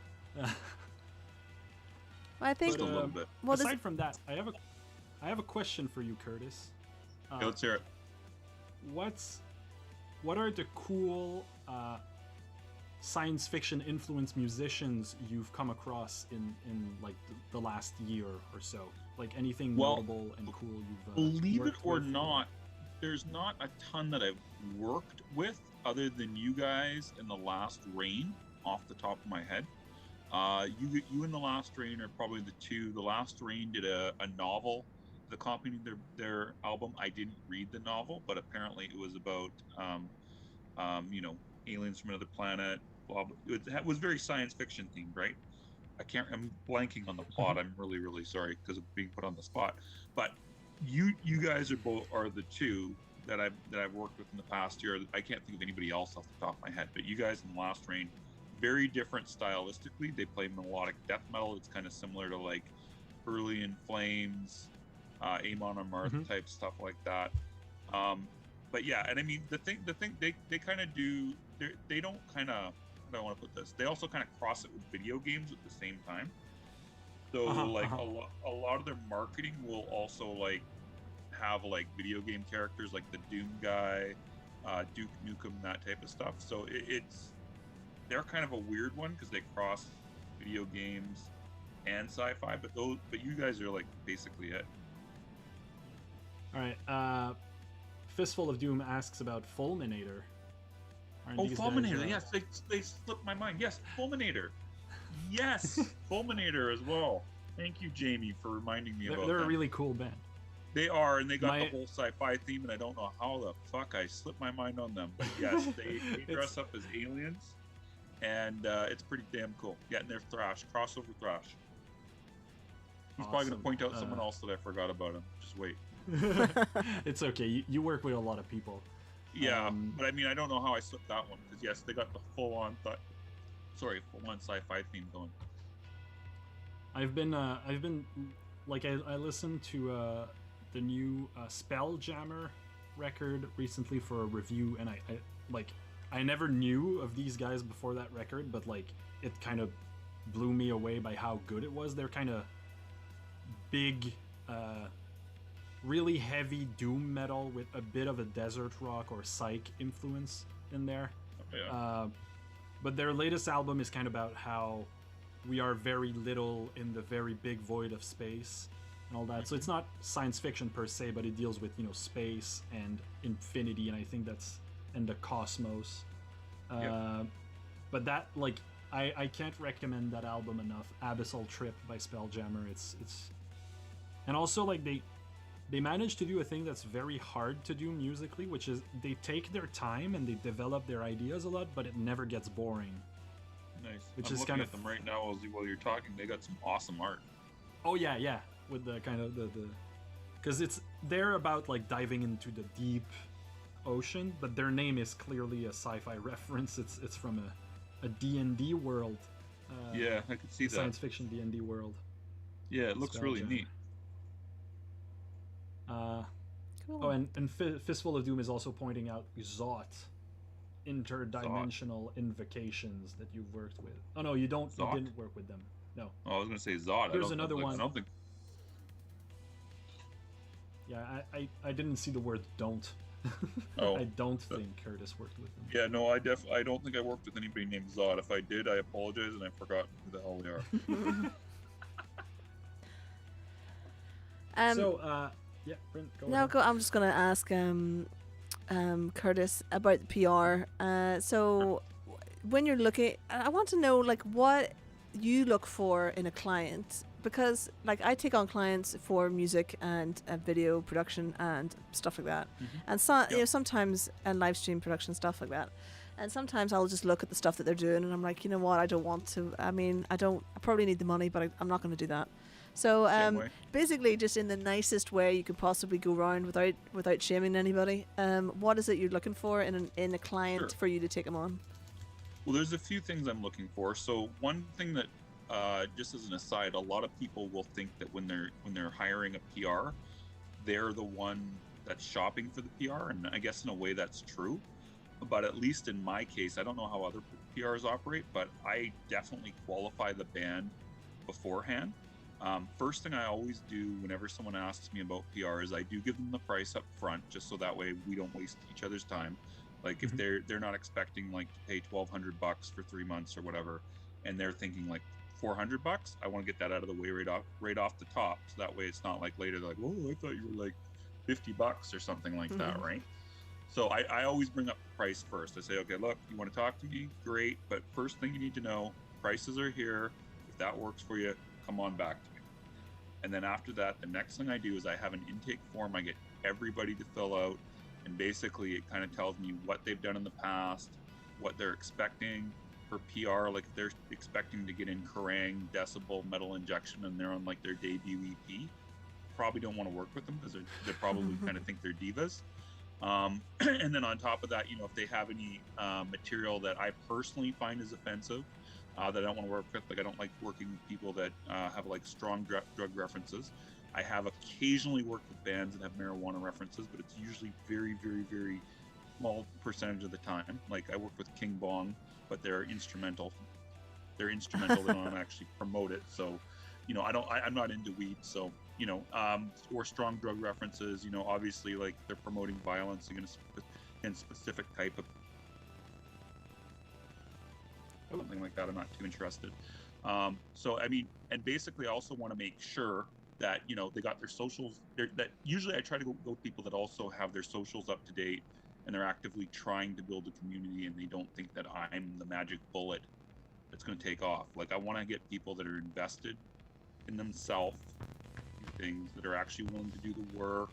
S1: I think
S3: Just a little bit.
S1: well,
S2: aside from that, I have a question for you, Curtis.
S3: Okay, let's hear it.
S2: What are the cool science fiction influenced musicians you've come across in like the last year or so? Like anything notable and cool you've
S3: believe it
S2: worked
S3: or
S2: with?
S3: not, there's not a ton that I've worked with other than you guys in The Last Rain off the top of my head. You and The Last Rain are probably the two. The Last Rain did a novel that accompanied their album. I didn't read the novel, but apparently it was about aliens from another planet. Blah, blah. It was very science fiction themed, right? I'm blanking on the plot. I'm really, really sorry because of being put on the spot. But you guys are the two that I've worked with in the past year. I can't think of anybody else off the top of my head. But you guys in The Last Rain, very different stylistically. They play melodic death metal. It's kind of similar to like Early in Flames, Amon Amarth type stuff like that. But yeah, and I mean the thing they kind of do. They don't kind of. How do I want to put this? They also kind of cross it with video games at the same time. So a lot of their marketing will also like have like video game characters like the Doom guy, Duke Nukem, that type of stuff. So they're kind of a weird one because they cross video games and sci-fi. But you guys are like basically it.
S2: All right. Fistful of Doom asks about Fulminator.
S3: Fulminator. Yes, they slipped my mind. Yes, Fulminator. Yes, Fulminator as well. Thank you, Jamie, for reminding me about that.
S2: They're a really cool band.
S3: They are, and they got the whole sci-fi theme, and I don't know how the fuck I slipped my mind on them. But yes, they dress up as aliens, and it's pretty damn cool. Yeah, and they're thrash, crossover thrash. He's probably going to point out someone else that I forgot about him. Just wait.
S2: It's okay. You work with a lot of people.
S3: Yeah, but I mean, I don't know how I slipped that one, because yes, they got the full-on sci-fi theme going.
S2: I've been like I listened to the new Spelljammer record recently for a review, and I never knew of these guys before that record, but like it kind of blew me away by how good it was. They're kind of big, really heavy doom metal with a bit of a desert rock or psych influence in there.
S3: Yeah.
S2: But their latest album is kind of about how we are very little in the very big void of space and all that. So it's not science fiction per se, but it deals with, space and infinity, and I think that's and the cosmos. But that, like, I can't recommend that album enough. Abyssal Trip by Spelljammer. It's and also like they managed to do a thing that's very hard to do musically, which is they take their time and they develop their ideas a lot, but it never gets boring.
S3: Nice.
S2: Which
S3: I'm
S2: is
S3: looking
S2: kind
S3: at
S2: of
S3: them right now while you're talking. They got some awesome art.
S2: Oh yeah, with the kind of the because they're about like diving into the deep ocean, but their name is clearly a sci-fi reference. It's from a D&D world.
S3: Yeah, I could see that.
S2: Science fiction D&D world.
S3: Yeah, it looks really neat.
S1: Cool.
S2: Oh, and Fistful of Doom is also pointing out Zot, interdimensional invocations that you've worked with. Oh no, you don't.
S3: Zot?
S2: You didn't work with them. No.
S3: Oh, I was gonna say Zod.
S2: Here's another one.
S3: I don't think.
S2: Yeah, I didn't see the word "don't."
S3: Oh,
S2: I don't think Curtis worked with them.
S3: Yeah, no, I don't think I worked with anybody named Zod. If I did, I apologize, and I forgot who the hell they are.
S2: Yeah, Brent, go
S1: No,
S2: ahead.
S1: go. I'm just gonna ask Curtis about the PR. So when you're looking, I want to know like what you look for in a client, because like I take on clients for music and video production and stuff like that, and so you know, sometimes and live stream production, stuff like that. And sometimes I'll just look at the stuff that they're doing and I'm like, you know what, I don't want to. I mean, I probably need the money, but I'm not going to do that. So basically, just in the nicest way you could possibly go around without shaming anybody, what is it you're looking for in a client for you to take them on?
S3: Well, there's a few things I'm looking for. So one thing that, just as an aside, a lot of people will think that when they're hiring a PR, they're the one that's shopping for the PR, and I guess in a way that's true. But at least in my case, I don't know how other PRs operate, but I definitely qualify the band beforehand. First thing I always do whenever someone asks me about PR is I do give them the price up front, just so that way we don't waste each other's time. Like if they're not expecting like to pay $1,200 for 3 months or whatever, and they're thinking like $400, I want to get that out of the way right off the top, so that way it's not like later they're like, oh, I thought you were like $50 or something like that, right? So I always bring up the price first. I say, okay, look, you want to talk to me? Great. But first thing you need to know, prices are here. If that works for you, come on back to me. And then after that, the next thing I do is I have an intake form I get everybody to fill out. And basically it kind of tells me what they've done in the past, what they're expecting for PR. Like if they're expecting to get in Kerrang, Decibel, Metal Injection, and they're on like their debut EP, probably don't want to work with them because they probably kind of think they're divas. And then on top of that, you know, if they have any material that I personally find is offensive, that I don't want to work with, like I don't like working with people that have like strong drug references. I have occasionally worked with bands that have marijuana references, but it's usually very, very, very small percentage of the time. Like I work with King Bong, but they're instrumental. They don't actually promote it. So, you know, I'm not into weed, so. You know, or strong drug references, you know, obviously like they're promoting violence against specific type of something like that. I'm not too interested. So, I mean, and basically I also want to make sure that, you know, they got their socials that usually I try to go with people that also have their socials up to date and they're actively trying to build a community and they don't think that I'm the magic bullet that's going to take off. Like I want to get people that are invested in themselves, things that are actually willing to do the work,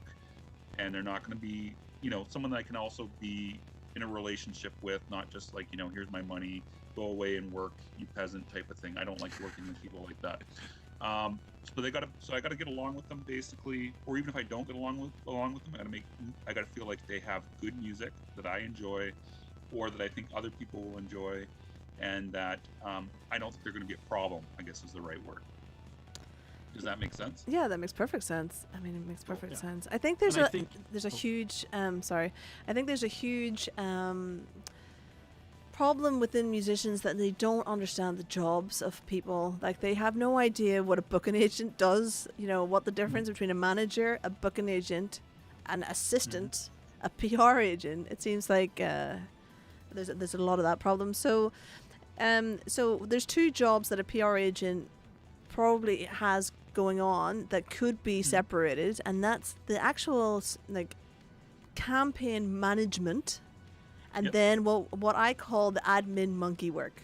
S3: and they're not going to be, you know, someone that I can also be in a relationship with, not just like, you know, here's my money, go away and work, you peasant type of thing. I don't like working with people like that. So I gotta get along with them basically, or even if I don't get along with them, I gotta feel like they have good music that I enjoy, or that I think other people will enjoy, and that I don't think they're going to be a problem, I guess is the right word. Does that make sense?
S1: Yeah, that makes perfect sense. I mean, it makes perfect sense. I think there's a huge problem within musicians that they don't understand the jobs of people. Like they have no idea what a booking agent does. You know, what the difference between a manager, a booking agent, an assistant, a PR agent. It seems like there's a lot of that problem. So there's two jobs that a PR agent probably has going on that could be separated, and that's the actual like campaign management, and then what I call the admin monkey work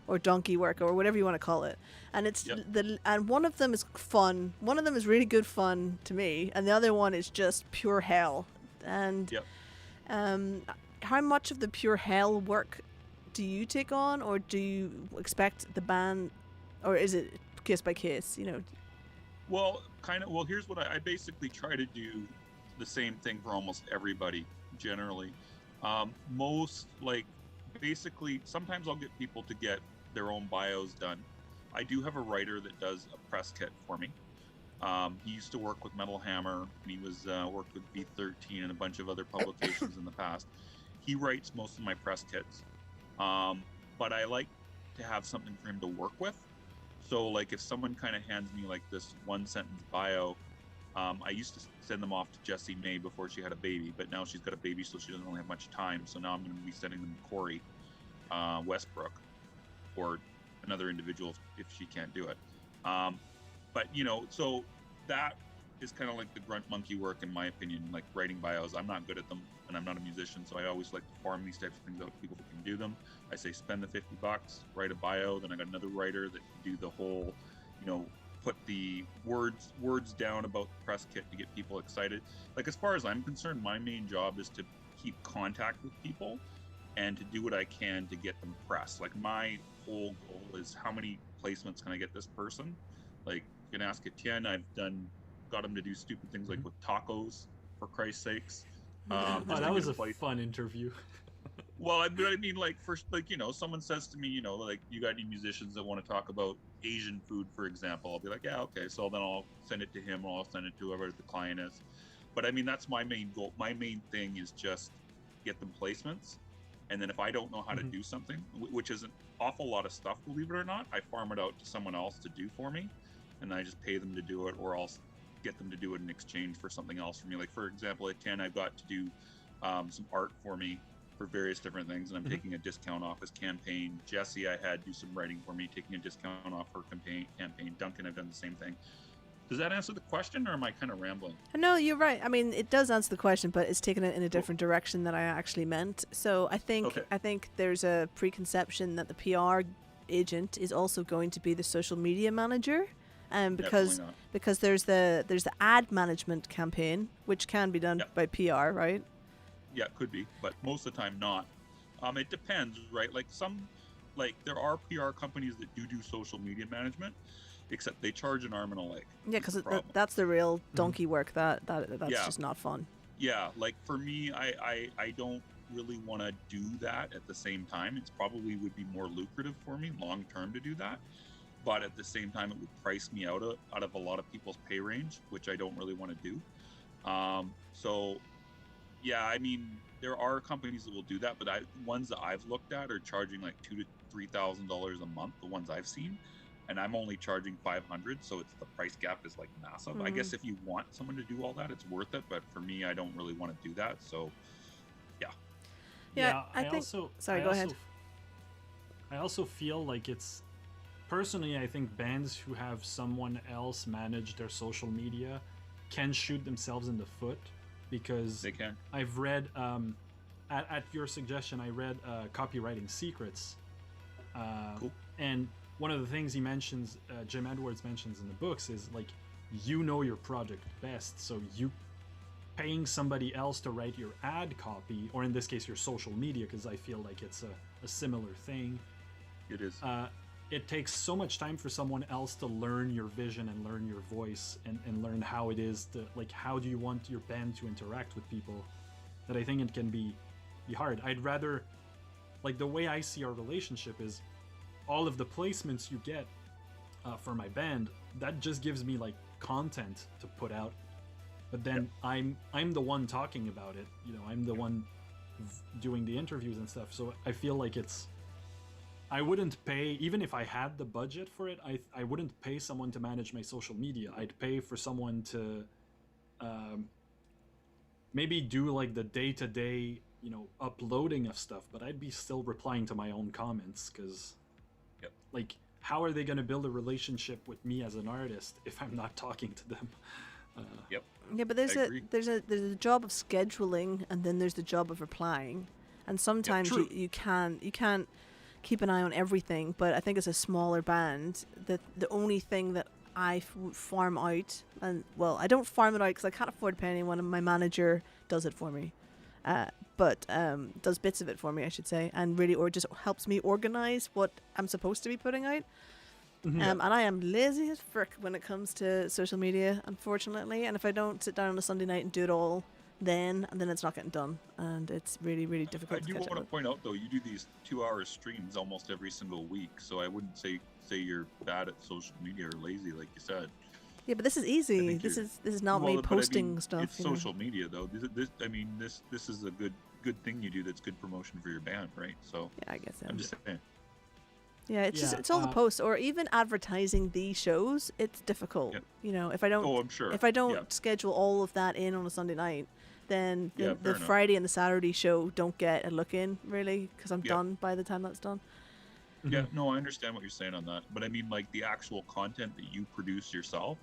S1: or donkey work or whatever you want to call it. And it's and one of them is fun, one of them is really good fun to me, and the other one is just pure hell. And how much of the pure hell work do you take on, or do you expect the band, or is it case by case, you know?
S3: Well, here's what I basically try to do the same thing for almost everybody generally. Basically sometimes I'll get people to get their own bios done. I do have a writer that does a press kit for me. He used to work with Metal Hammer, and he was worked with B13 and a bunch of other publications in the past. He writes most of my press kits, but I like to have something for him to work with. So like if someone kind of hands me like this one sentence bio, I used to send them off to Jessie May before she had a baby, but now she's got a baby, so she doesn't really have much time. So now I'm going to be sending them to Corey Westbrook, or another individual if she can't do it. But you know, so that is kind of like the grunt monkey work, in my opinion, like writing bios. I'm not good at them, and I'm not a musician, so I always like to farm these types of things out to people who can do them. I say spend the $50, write a bio, then I got another writer that can do the whole, put the words down about the press kit to get people excited. Like, as far as I'm concerned, my main job is to keep contact with people and to do what I can to get them press. Like, my whole goal is how many placements can I get this person? Like, you can ask Etienne, got him to do stupid things like with tacos, for Christ's sakes.
S2: That was a fun interview.
S3: Well, I mean, like, first, like, someone says to me, like, you got any musicians that want to talk about Asian food, for example? I'll be like, yeah, okay. So then I'll send it to him, or I'll send it to whoever the client is. But I mean, that's my main goal. My main thing is just get them placements. And then if I don't know how to do something, which is an awful lot of stuff, believe it or not, I farm it out to someone else to do for me. And I just pay them to do it, or I'll get them to do it in exchange for something else for me. Like, for example, at 10, I've got to do some art for me for various different things, and I'm taking a discount off his campaign. Jesse, I had do some writing for me, taking a discount off her campaign. Duncan, I've done the same thing. Does that answer the question, or am I kind of rambling?
S1: No, you're right. I mean, it does answer the question, but it's taken it in a different direction than I actually meant. So I think there's a preconception that the PR agent is also going to be the social media manager, because there's the ad management campaign, which can be done by PR, right?
S3: Yeah, it could be, but most of the time not. It depends, right? Like there are PR companies that do social media management, except they charge an arm and a leg. Yeah,
S1: because that's the real donkey work. That's just not fun.
S3: Yeah, like for me, I don't really want to do that at the same time. It's probably would be more lucrative for me long term to do that, but at the same time, it would price me out of a lot of people's pay range, which I don't really want to do. So yeah, I mean, there are companies that will do that, but ones that I've looked at are charging like $2,000 to $3,000 a month. The ones I've seen, and I'm only charging $500, so the price gap is like massive. I guess if you want someone to do all that, it's worth it. But for me, I don't really want to do that. So, yeah.
S1: Yeah, I think. Sorry, go ahead.
S2: I also feel like it's personally, I think bands who have someone else manage their social media can shoot themselves in the foot. Because
S3: they can.
S2: I've read, at your suggestion, I read Copywriting Secrets.
S3: Cool.
S2: And one of the things he mentions, Jim Edwards mentions in the books, is like, your project best. So you paying somebody else to write your ad copy, or in this case, your social media, because I feel like it's a similar thing.
S3: It is.
S2: It takes so much time for someone else to learn your vision and learn your voice and learn how it is to, like, how do you want your band to interact with people, that I think it can be hard. I'd rather, like, the way I see our relationship is all of the placements you get for my band, that just gives me like content to put out. But then I'm the one talking about it, I'm the one doing the interviews and stuff. So I feel like I wouldn't pay, even if I had the budget for it, I wouldn't pay someone to manage my social media. I'd pay for someone to maybe do like the day-to-day, uploading of stuff, but I'd be still replying to my own comments, because like, how are they going to build a relationship with me as an artist if I'm not talking to them?
S1: Yeah, but there's a job of scheduling, and then there's the job of replying, and sometimes you can't keep an eye on everything. But I think as a smaller band, the only thing that I farm out, and well, I don't farm it out because I can't afford to pay anyone, and my manager does it for me, but does bits of it for me, I should say, and really, or just helps me organize what I'm supposed to be putting out. And I am lazy as frick when it comes to social media, unfortunately. And if I don't sit down on a Sunday night and do it all, then it's not getting done, and it's really, really difficult.
S3: I do want to point out, though, you do these 2-hour streams almost every single week, so I wouldn't say you're bad at social media or lazy, like you said.
S1: Yeah, but this is easy. This is not me posting stuff.
S3: It's social media, though. This is a good thing you do. That's good promotion for your band, right? So
S1: yeah, I guess so.
S3: I'm just saying.
S1: Yeah, it's all the posts, or even advertising these shows. It's difficult, If I don't,
S3: I'm sure.
S1: If I don't schedule all of that in on a Sunday night, then the Friday and the Saturday show don't get a look in, really, because I'm done by the time that's done.
S3: Yeah, no, I understand what you're saying on that, but I mean, like, the actual content that you produce yourself,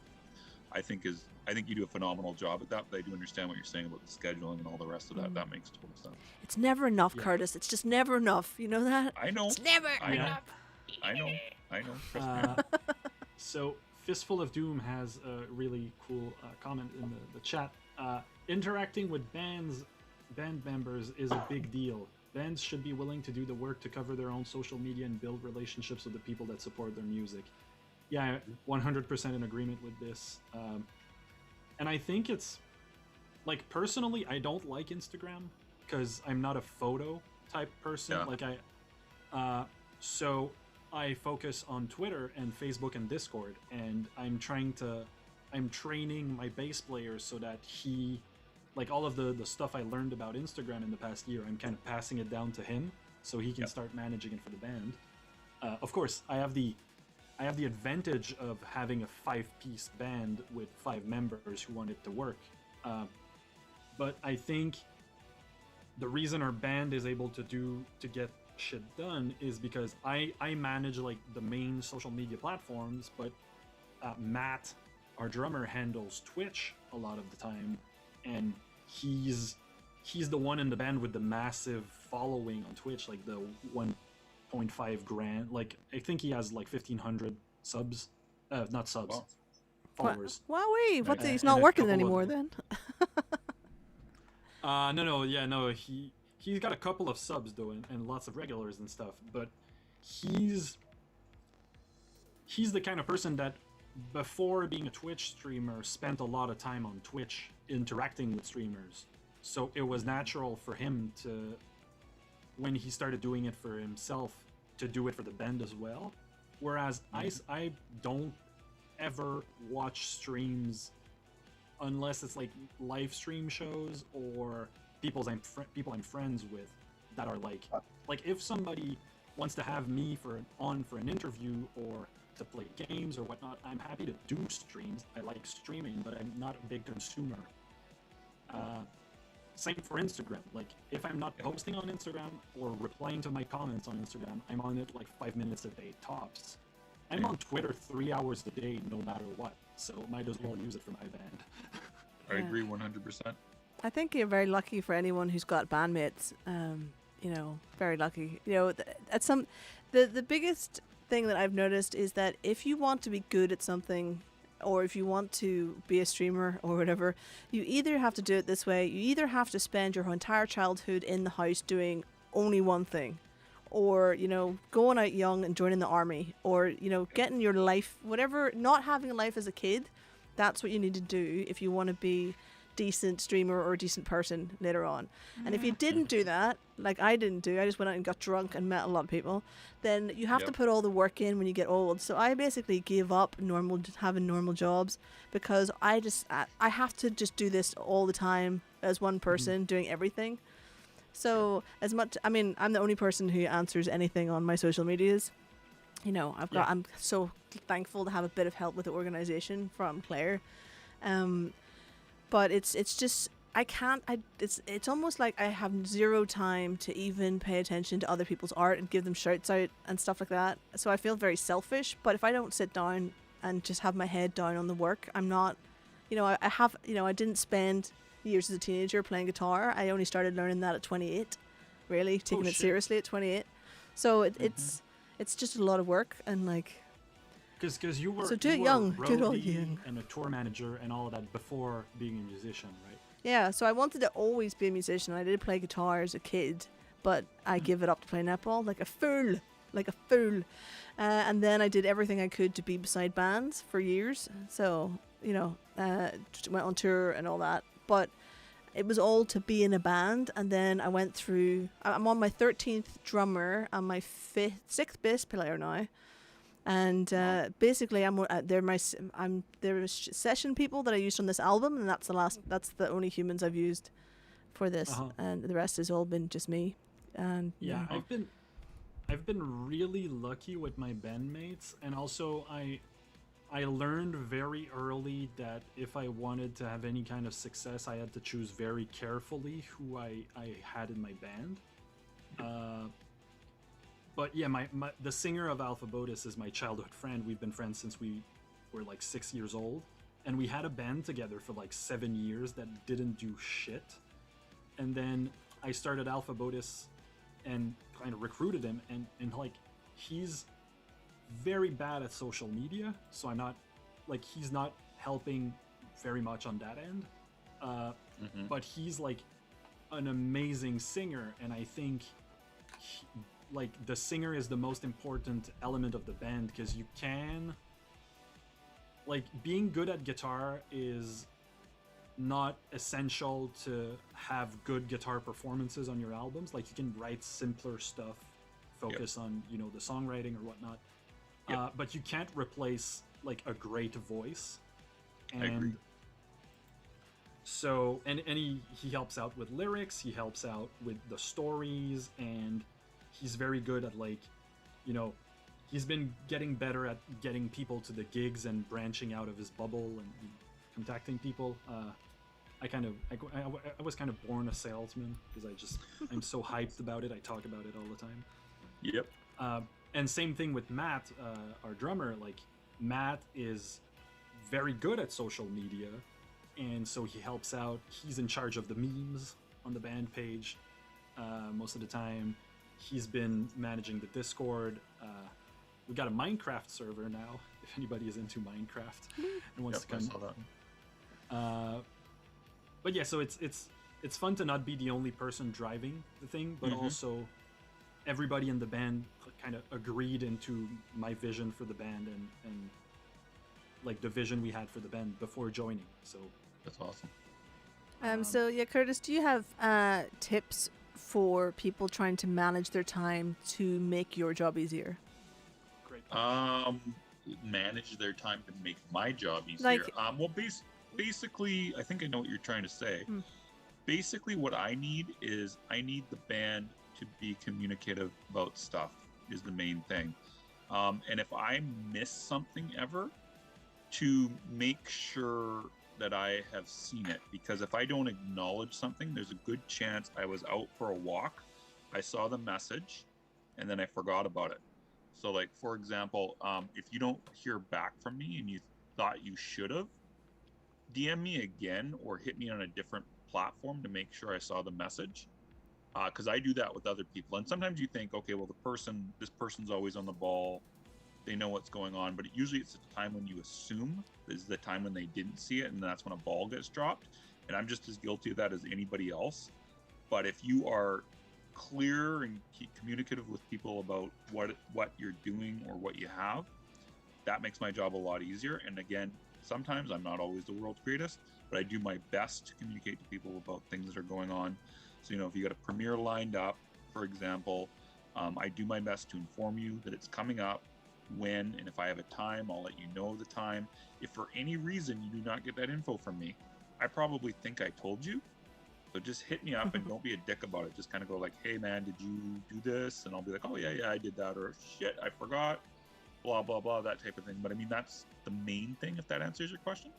S3: I think you do a phenomenal job at that. But I do understand what you're saying about the scheduling and all the rest of that. That makes total sense.
S1: It's never enough, Curtis. It's just never enough. You know that?
S3: I know.
S1: It's never
S3: enough. I know. Trust me.
S2: So Fistful of Doom has a really cool comment in the chat. Interacting with band members is a big deal. Bands should be willing to do the work to cover their own social media and build relationships with the people that support their music. Yeah, 100% in agreement with this. And I think it's, like, personally, I don't like Instagram because I'm not a photo type person.
S3: Yeah.
S2: So I focus on Twitter and Facebook and Discord, and I'm training my bass player so that he, like, all of the stuff I learned about Instagram in the past year, I'm kind of passing it down to him so he can start managing it for the band. Of course, I have the advantage of having a 5-piece band with 5 members who want it to work. But I think the reason our band is able to get shit done is because I manage, like, the main social media platforms, but Matt, our drummer, handles Twitch a lot of the time, and he's the one in the band with the massive following on Twitch, like the 1.5 grand. Like, I think he has like 1,500 subs, not subs, followers.
S1: Wowee! What? He's not working anymore then?
S2: No. He's got a couple of subs though, and lots of regulars and stuff. But he's the kind of person that, before being a Twitch streamer, spent a lot of time on Twitch interacting with streamers. So it was natural for him to, when he started doing it for himself, to do it for the band as well. Whereas I don't ever watch streams unless it's like live stream shows or people I'm friends with that are like if somebody wants to have me on for an interview or to play games or whatnot, I'm happy to do streams. I like streaming, but I'm not a big consumer. Same for Instagram. Like, if I'm not posting on Instagram or replying to my comments on Instagram, I'm on it like 5 minutes a day tops. I'm on Twitter 3 hours a day no matter what, so might as well use it for my band.
S3: I agree 100%.
S1: I think you're very lucky for anyone who's got bandmates. Very lucky. The biggest thing that I've noticed is that if you want to be good at something, or if you want to be a streamer or whatever, you either have to do it this way, you either have to spend your entire childhood in the house doing only one thing, or, going out young and joining the army, or, getting your life, whatever, not having a life as a kid. That's what you need to do if you want to be decent streamer or a decent person later on. And if you didn't do that, like I didn't do, I just went out and got drunk and met a lot of people, then you have to put all the work in when you get old. So I basically gave up having normal jobs because I have to just do this all the time as one person doing everything. So I'm the only person who answers anything on my social medias. I'm so thankful to have a bit of help with the organization from Claire. But it's just, it's almost like I have zero time to even pay attention to other people's art and give them shouts out and stuff like that. So I feel very selfish, but if I don't sit down and just have my head down on the work, I'm not, I didn't spend years as a teenager playing guitar. I only started learning that at 28, really, taking it seriously at 28. So it's just a lot of work, and like...
S2: Because you were,
S1: so do it young, do it all
S2: young, and a tour manager and all of that before being a musician, right?
S1: Yeah, so I wanted to always be a musician. I did play guitar as a kid, but I give it up to play netball like a fool. And then I did everything I could to be beside bands for years. So, just went on tour and all that. But it was all to be in a band. And then I went through, I'm on my 13th drummer and my 6th bass player now. And basically, they're session people that I used on this album, and that's the only humans I've used for this, and the rest has all been just me. And
S2: I've been really lucky with my bandmates, and also I learned very early that if I wanted to have any kind of success, I had to choose very carefully who I had in my band. But yeah, the singer of Alpha Botus is my childhood friend. We've been friends since we were like 6 years old. and we had a band together for like 7 years that didn't do shit. And then I started Alpha Botus and kind of recruited him, and like he's very bad at social media, so I'm not like, he's not helping very much on that end. But he's like an amazing singer, and I think like the singer is the most important element of the band, because you can, like, being good at guitar is not essential to have good guitar performances on your albums. Like, you can write simpler stuff, focus on, you know, the songwriting or whatnot, but you can't replace like a great voice. And
S3: I agree.
S2: so and he helps out with lyrics, he helps out with the stories, and he's very good at, like, you know, he's been getting better at getting people to the gigs and branching out of his bubble and contacting people. I was kind of born a salesman, because I'm so hyped about it. I talk about it all the time.
S3: Yep.
S2: And same thing with Matt, our drummer. Like, Matt is very good at social media, and so he helps out. He's in charge of the memes on the band page most of the time. He's been managing the Discord. We've got a Minecraft server now, if anybody is into Minecraft and wants to come.
S3: I saw that.
S2: But yeah, so it's fun to not be the only person driving the thing, but also everybody in the band kind of agreed into my vision for the band and like the vision we had for the band before joining. So
S3: That's awesome.
S1: So yeah, Curtis, do you have tips for people trying to manage their time to make your job easier?
S2: great.
S3: Manage their time to make my job easier.
S1: Like-
S3: Well, basically, I think I know what you're trying to say. Basically, what I need is I need the band to be communicative about stuff is the main thing. And if I miss something ever, to make sure that I have seen it, because if I don't acknowledge something, there's a good chance I was out for a walk, I saw the message, and then I forgot about it. So, like, for example, if you don't hear back from me and you thought you should have, DM me again or hit me on a different platform to make sure I saw the message. Because I do that with other people, and sometimes you think, okay, well, this person's always on the ball, they know what's going on, but usually it's the time when you assume is the time when they didn't see it, and that's when a ball gets dropped. And I'm just as guilty of that as anybody else. But if you are clear and communicative with people about what you're doing or what you have, that makes my job a lot easier. And again, sometimes I'm not always the world's greatest, but I do my best to communicate to people about things that are going on. So, you know, if you got a premiere lined up, for example, I do my best to inform you that it's coming up, when, and if I have a time, I'll let you know the time. If for any reason you do not get that info from me, I probably think I told you. So just hit me up and don't be a dick about it. Just kind of go like, hey man, did you do this? And I'll be like, oh yeah, I did that. Or shit, I forgot. Blah, blah, blah, that type of thing. But I mean, that's the main thing, if that answers your question.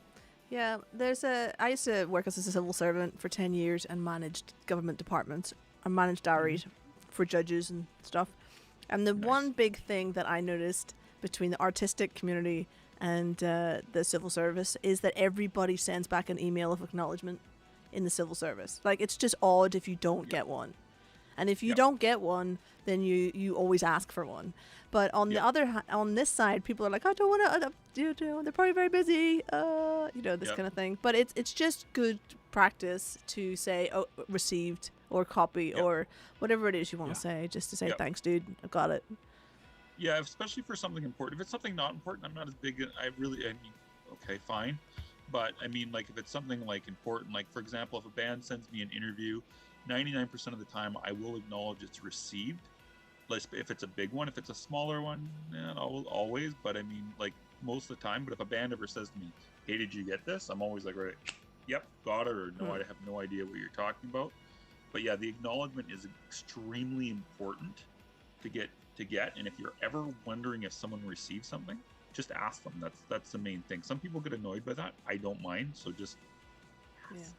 S1: Yeah, I used to work as a civil servant for 10 years and managed government departments. I managed diaries for judges and stuff. And the one big thing that I noticed between the artistic community and the civil service is that everybody sends back an email of acknowledgement in the civil service. Like, it's just odd if you don't get one. And if you don't get one, then you always ask for one. But on the other on this side, people are like, I don't want to, they're probably very busy, this kind of thing. But it's just good practice to say, oh, received or copy or whatever it is you want to say, just to say, thanks, dude, I got it.
S3: Yeah, especially for something important. If it's something not important, I'm not as big. I mean, okay, fine. But I mean, like, if it's something like important, like, for example, if a band sends me an interview, 99% of the time I will acknowledge it's received. If it's a big one. If it's a smaller one, not always, but I mean, like, most of the time. But if a band ever says to me, hey, did you get this? I'm always like, right, yep, got it, or no, I have no idea what you're talking about. But yeah, the acknowledgement is extremely important to get. And if you're ever wondering if someone received something, just ask them. That's the main thing. Some people get annoyed by that. I don't mind, so just ask.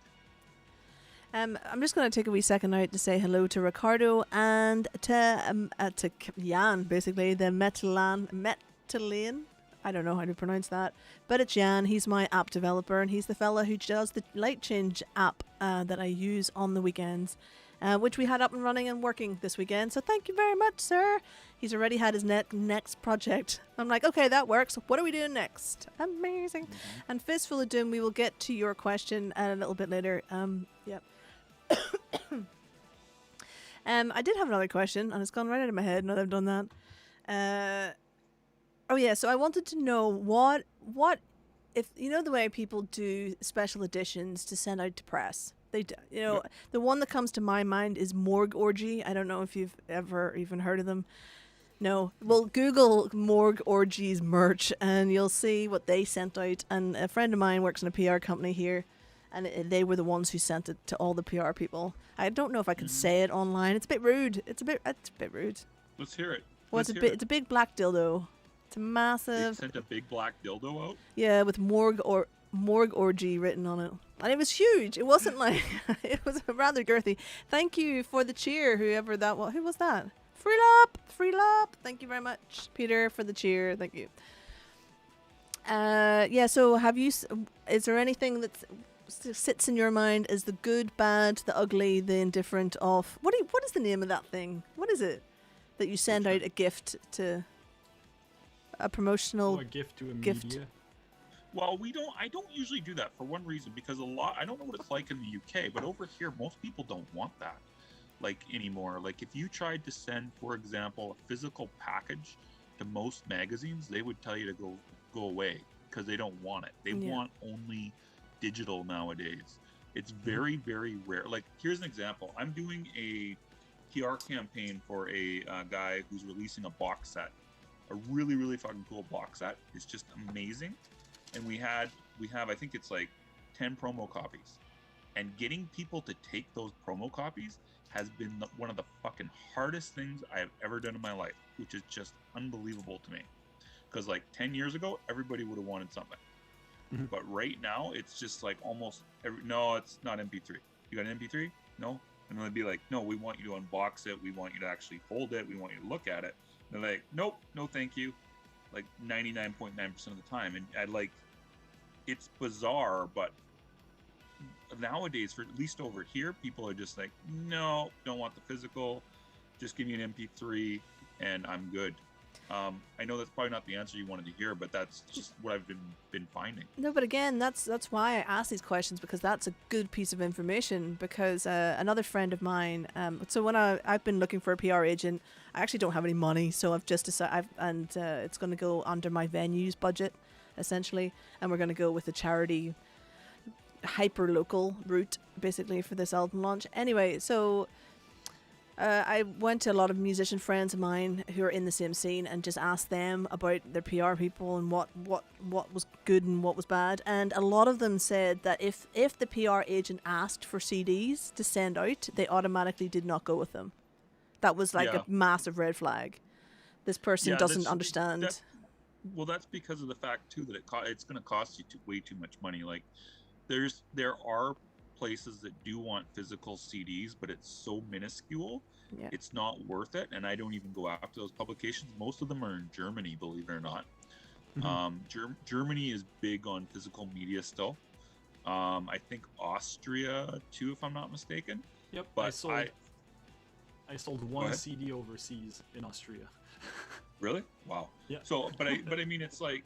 S1: I'm just going to take a wee second out to say hello to Ricardo and to Jan, basically, the Metalane. I don't know how to pronounce that, but it's Jan. He's my app developer, and he's the fella who does the Light Change app that I use on the weekends, which we had up and running and working this weekend. So thank you very much, sir. He's already had his next project. I'm like, okay, that works. What are we doing next? Amazing. And Fistful of Doom, we will get to your question a little bit later. Yep. I did have another question, and it's gone right out of my head now that I've done that. Oh yeah, so I wanted to know what if you know the way people do special editions to send out to press. They do, the one that comes to my mind is Morgue Orgy. I don't know if you've ever even heard of them. No. Well, Google Morgue Orgies merch and you'll see what they sent out. And a friend of mine works in a PR company here, and they were the ones who sent it to all the PR people. I don't know if I could say it online. It's a bit rude. It's a bit rude.
S3: Let's hear it.
S1: Well, it's a big black dildo. It's a massive.
S3: They sent a big black dildo out?
S1: Yeah, with Morgue Orgy written on it. And it was huge. It wasn't like it was rather girthy. Thank you for the cheer, whoever that was. Who was that? Free lap. Thank you very much, Peter, for the cheer. Thank you. Yeah. So, is there anything that sits in your mind as the good, bad, the ugly, the indifferent of what is the name of that thing? What is it that you send out a gift to? A promotional
S2: a gift to a
S1: gift.
S2: media.
S3: Well, I don't usually do that for one reason, because I don't know what it's like in the UK, but over here most people don't want that like anymore. Like if you tried to send, for example, a physical package to most magazines, they would tell you to go away because they don't want it. They want only digital nowadays. It's very, very rare. Like here's an example. I'm doing a PR campaign for a guy who's releasing a box set. A really, really fucking cool box set. It's just amazing. And we have, I think it's like 10 promo copies. And getting people to take those promo copies has been one of the fucking hardest things I have ever done in my life, which is just unbelievable to me. Because like 10 years ago, everybody would have wanted something. Mm-hmm. But right now, it's just like almost no, it's not MP3. You got an MP3? No? And they'd be like, no, we want you to unbox it. We want you to actually hold it. We want you to look at it. And they're like, nope, no thank you. Like 99.9% of the time. And I like, it's bizarre, but nowadays, for at least over here, people are just like, no, don't want the physical. Just give me an MP3 and I'm good. I know that's probably not the answer you wanted to hear, but that's just what I've been finding.
S1: No, but again, that's why I ask these questions, because that's a good piece of information. Because another friend of mine, so when I've been looking for a PR agent, I actually don't have any money, so I've just decided, it's going to go under my venues budget, essentially, and we're going to go with the charity hyper local route, basically, for this album launch. Anyway, so. I went to a lot of musician friends of mine who are in the same scene and just asked them about their PR people and what was good and what was bad. And a lot of them said that if the PR agent asked for CDs to send out, they automatically did not go with them. That was like a massive red flag. This person doesn't understand.
S3: That's because of the fact too that it's going to cost you way too much money. Like there are places that do want physical CDs, but it's so minuscule, it's not worth it. And I don't even go after those publications. Most of them are in Germany, believe it or not. Mm-hmm. Germany is big on physical media still. I think Austria too, if I'm not mistaken.
S2: Yep, but I sold one CD overseas in Austria.
S3: Really? Wow. Yeah. So, but I mean, it's like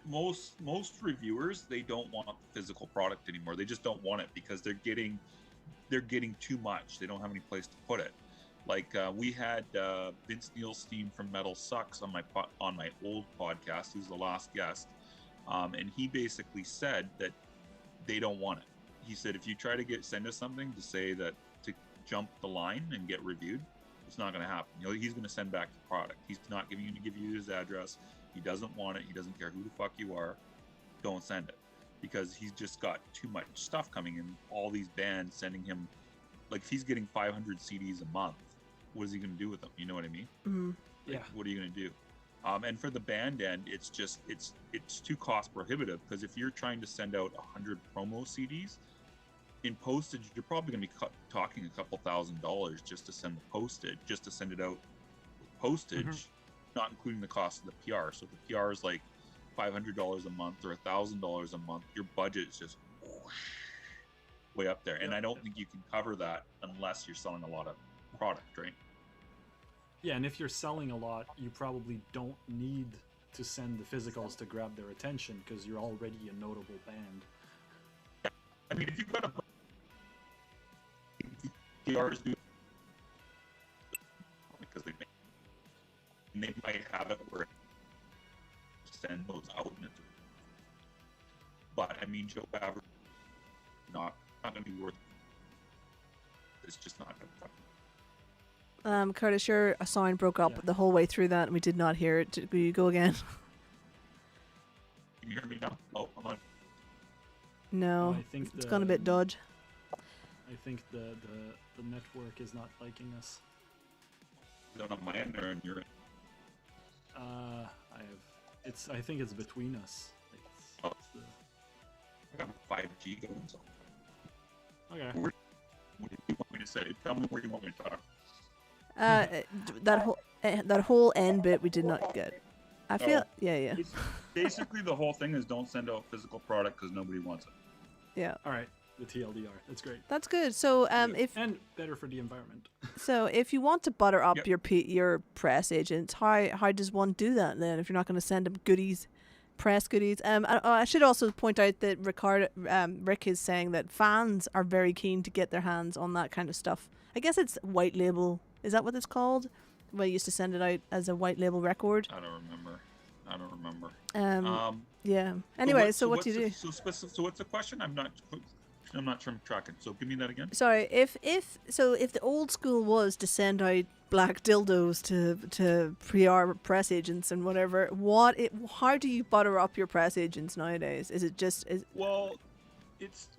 S3: most reviewers, they don't want the physical product anymore. They just don't want it because they're getting too much. They don't have any place to put it. Like we had Vince Neilstein from Metal Sucks on my old podcast, who's the last guest, and he basically said that they don't want it. He said if you try to send us something to say that to jump the line and get reviewed, it's not going to happen. He's going to send back the product. He's not going to give you his address. He doesn't want it. He doesn't care who the fuck you are. Don't send it. Because he's just got too much stuff coming in. All these bands sending him, like if he's getting 500 CDs a month, what is he going to do with them? You know what I mean?
S1: Mm-hmm.
S3: Like, what are you going to do? And for the band end, it's too cost prohibitive, because if you're trying to send out 100 promo CDs, in postage, you're probably going to be talking a couple $1,000s just to send the postage, just to send it out with postage. Mm-hmm. Not including the cost of the PR. So the PR is like $500 a month or $1,000 a month, your budget is just way up there. And I don't think you can cover that unless you're selling a lot of product, right?
S2: Yeah, and if you're selling a lot, you probably don't need to send the physicals to grab their attention because you're already a notable band.
S3: I mean, if you've got a PRs do because they might have it where send those out, but I mean, Joe average not going to be worth. It's just not going to.
S1: Curtis, your sound broke up the whole way through that, and we did not hear it. Will you go again?
S3: Can you hear me now? Oh, I'm on.
S1: No,
S2: I think
S1: it's gone a bit dodge.
S2: I think the network is not liking us.
S3: Is that on my end or on your end?
S2: I think it's between us.
S3: I got 5G going. So.
S2: Okay.
S3: What do you want me to say? Tell me where you want me to talk.
S1: That whole end bit we did not get. I feel yeah.
S3: Basically, the whole thing is don't send out physical product because nobody wants it.
S1: Yeah.
S2: All right. The TLDR. That's great.
S1: That's good. So if
S2: and better for the environment.
S1: So if you want to butter up your press agents, how does one do that then? If you're not going to send them goodies, press goodies. I should also point out that Rick is saying that fans are very keen to get their hands on that kind of stuff. I guess it's white label. Is that what it's called? Well, you used to send it out as a white label record.
S3: I don't remember.
S1: Yeah. Anyway, so what do you do?
S3: So what's the question? I'm not sure I'm tracking. So give me that again.
S1: Sorry, if the old school was to send out black dildos to PR press agents and whatever, how do you butter up your press agents nowadays? Is it just
S3: well,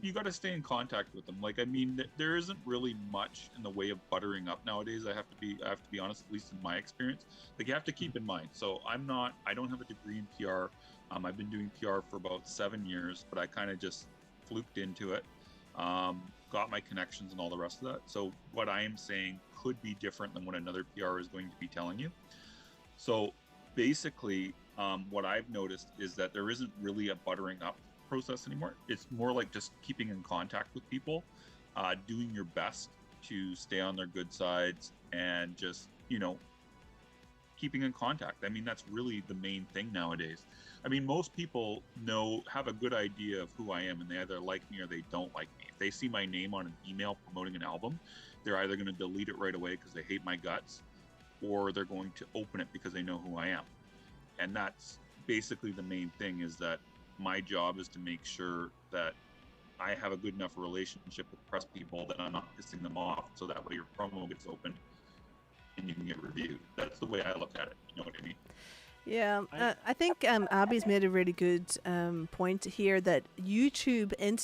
S3: you got to stay in contact with them. Like, I mean, there isn't really much in the way of buttering up nowadays. I have to be honest, at least in my experience. Like, you have to keep in mind. So I don't have a degree in PR. I've been doing PR for about 7 years, but I kind of just fluked into it. Got my connections and all the rest of that. So what I am saying could be different than what another PR is going to be telling you. So basically, what I've noticed is that there isn't really a buttering up process anymore. It's more like just keeping in contact with people, doing your best to stay on their good sides, and just, keeping in contact. I mean, that's really the main thing nowadays. I mean, most people have a good idea of who I am, and they either like me or they don't like me. If they see my name on an email promoting an album, they're either going to delete it right away because they hate my guts, or they're going to open it because they know who I am. And that's basically the main thing, is that my job is to make sure that I have a good enough relationship with press people that I'm not pissing them off, so that way your promo gets opened and you can get reviewed. That's the way I look at it. You know what I mean?
S1: Yeah, I think Abby's made a really good point here that YouTube and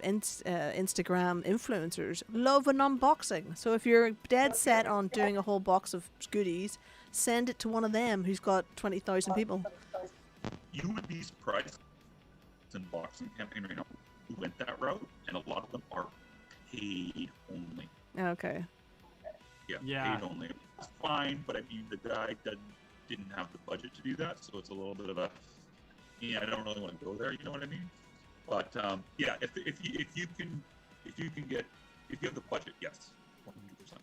S1: Instagram influencers love an unboxing. So if you're dead set on doing a whole box of goodies, send it to one of them who's got 20,000 people.
S3: You would be surprised. It's an unboxing campaign right now who went that route, and a lot of them are paid only.
S1: Okay.
S3: Yeah. Paid only. It's fine, but I mean, the guy didn't have the budget to do that, so it's a little bit of a, I don't really want to go there. You know what I mean? But if you have the budget, yes, 100%.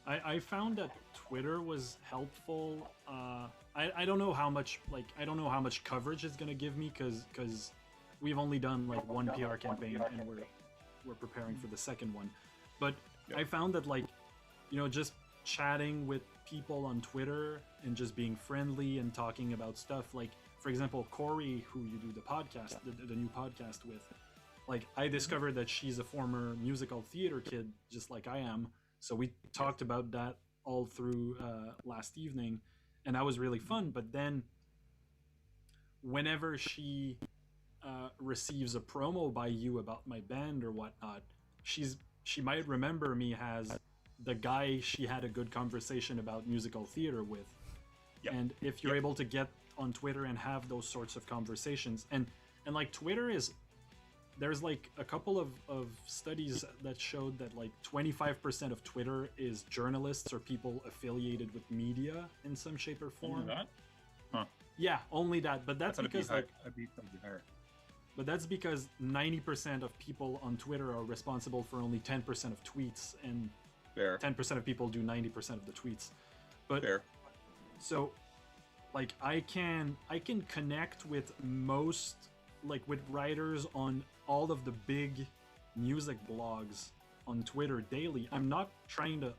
S2: I found that Twitter was helpful. I don't know how much coverage it's gonna give me because we've only done like one PR campaign and we're preparing for the second one. But I found that just chatting with people on Twitter and just being friendly and talking about stuff, like for example Corey, who you do the podcast, the new podcast with, like I discovered that she's a former musical theater kid just like I am, so we talked about that all through last evening, and that was really fun. But then whenever she receives a promo by you about my band or whatnot, she might remember me as the guy she had a good conversation about musical theater with. And if you're able to get on Twitter and have those sorts of conversations, and like Twitter there's like a couple of studies that showed that like 25% of Twitter is journalists or people affiliated with media in some shape or form.
S3: Huh.
S2: Yeah, only that. But that's because like,
S3: I'd be something higher.
S2: but that's because 90% of people on Twitter are responsible for only 10% of tweets, and
S3: Fair.
S2: 10% of people do 90% of the tweets. But
S3: Fair.
S2: so, like, I can connect with most, like, with writers on all of the big music blogs on Twitter daily. I'm not trying to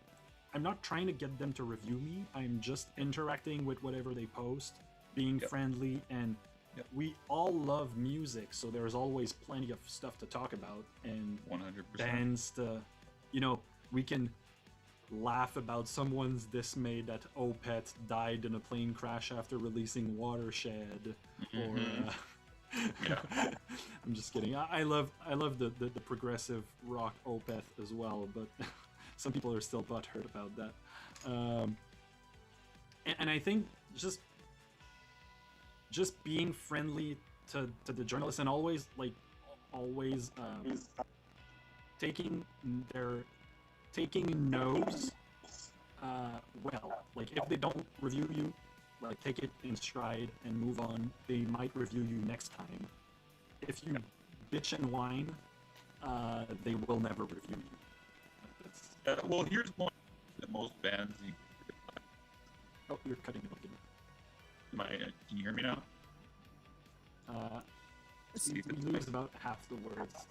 S2: get them to review me. I'm just interacting with whatever they post, being friendly, and we all love music, so there's always plenty of stuff to talk about, and
S3: 100%.
S2: bands to, we can laugh about someone's dismay that Opeth died in a plane crash after releasing Watershed, or I'm just kidding. I love the progressive rock Opeth as well, but some people are still butthurt about that. And I think just being friendly to the journalists, and always taking no's well. Like, if they don't review you, like, take it in stride and move on. They might review you next time. If you bitch and whine, they will never review you.
S3: Well, here's one that most bands need.
S2: Oh, you're cutting it again.
S3: Can you hear me now?
S2: We lose about half the words.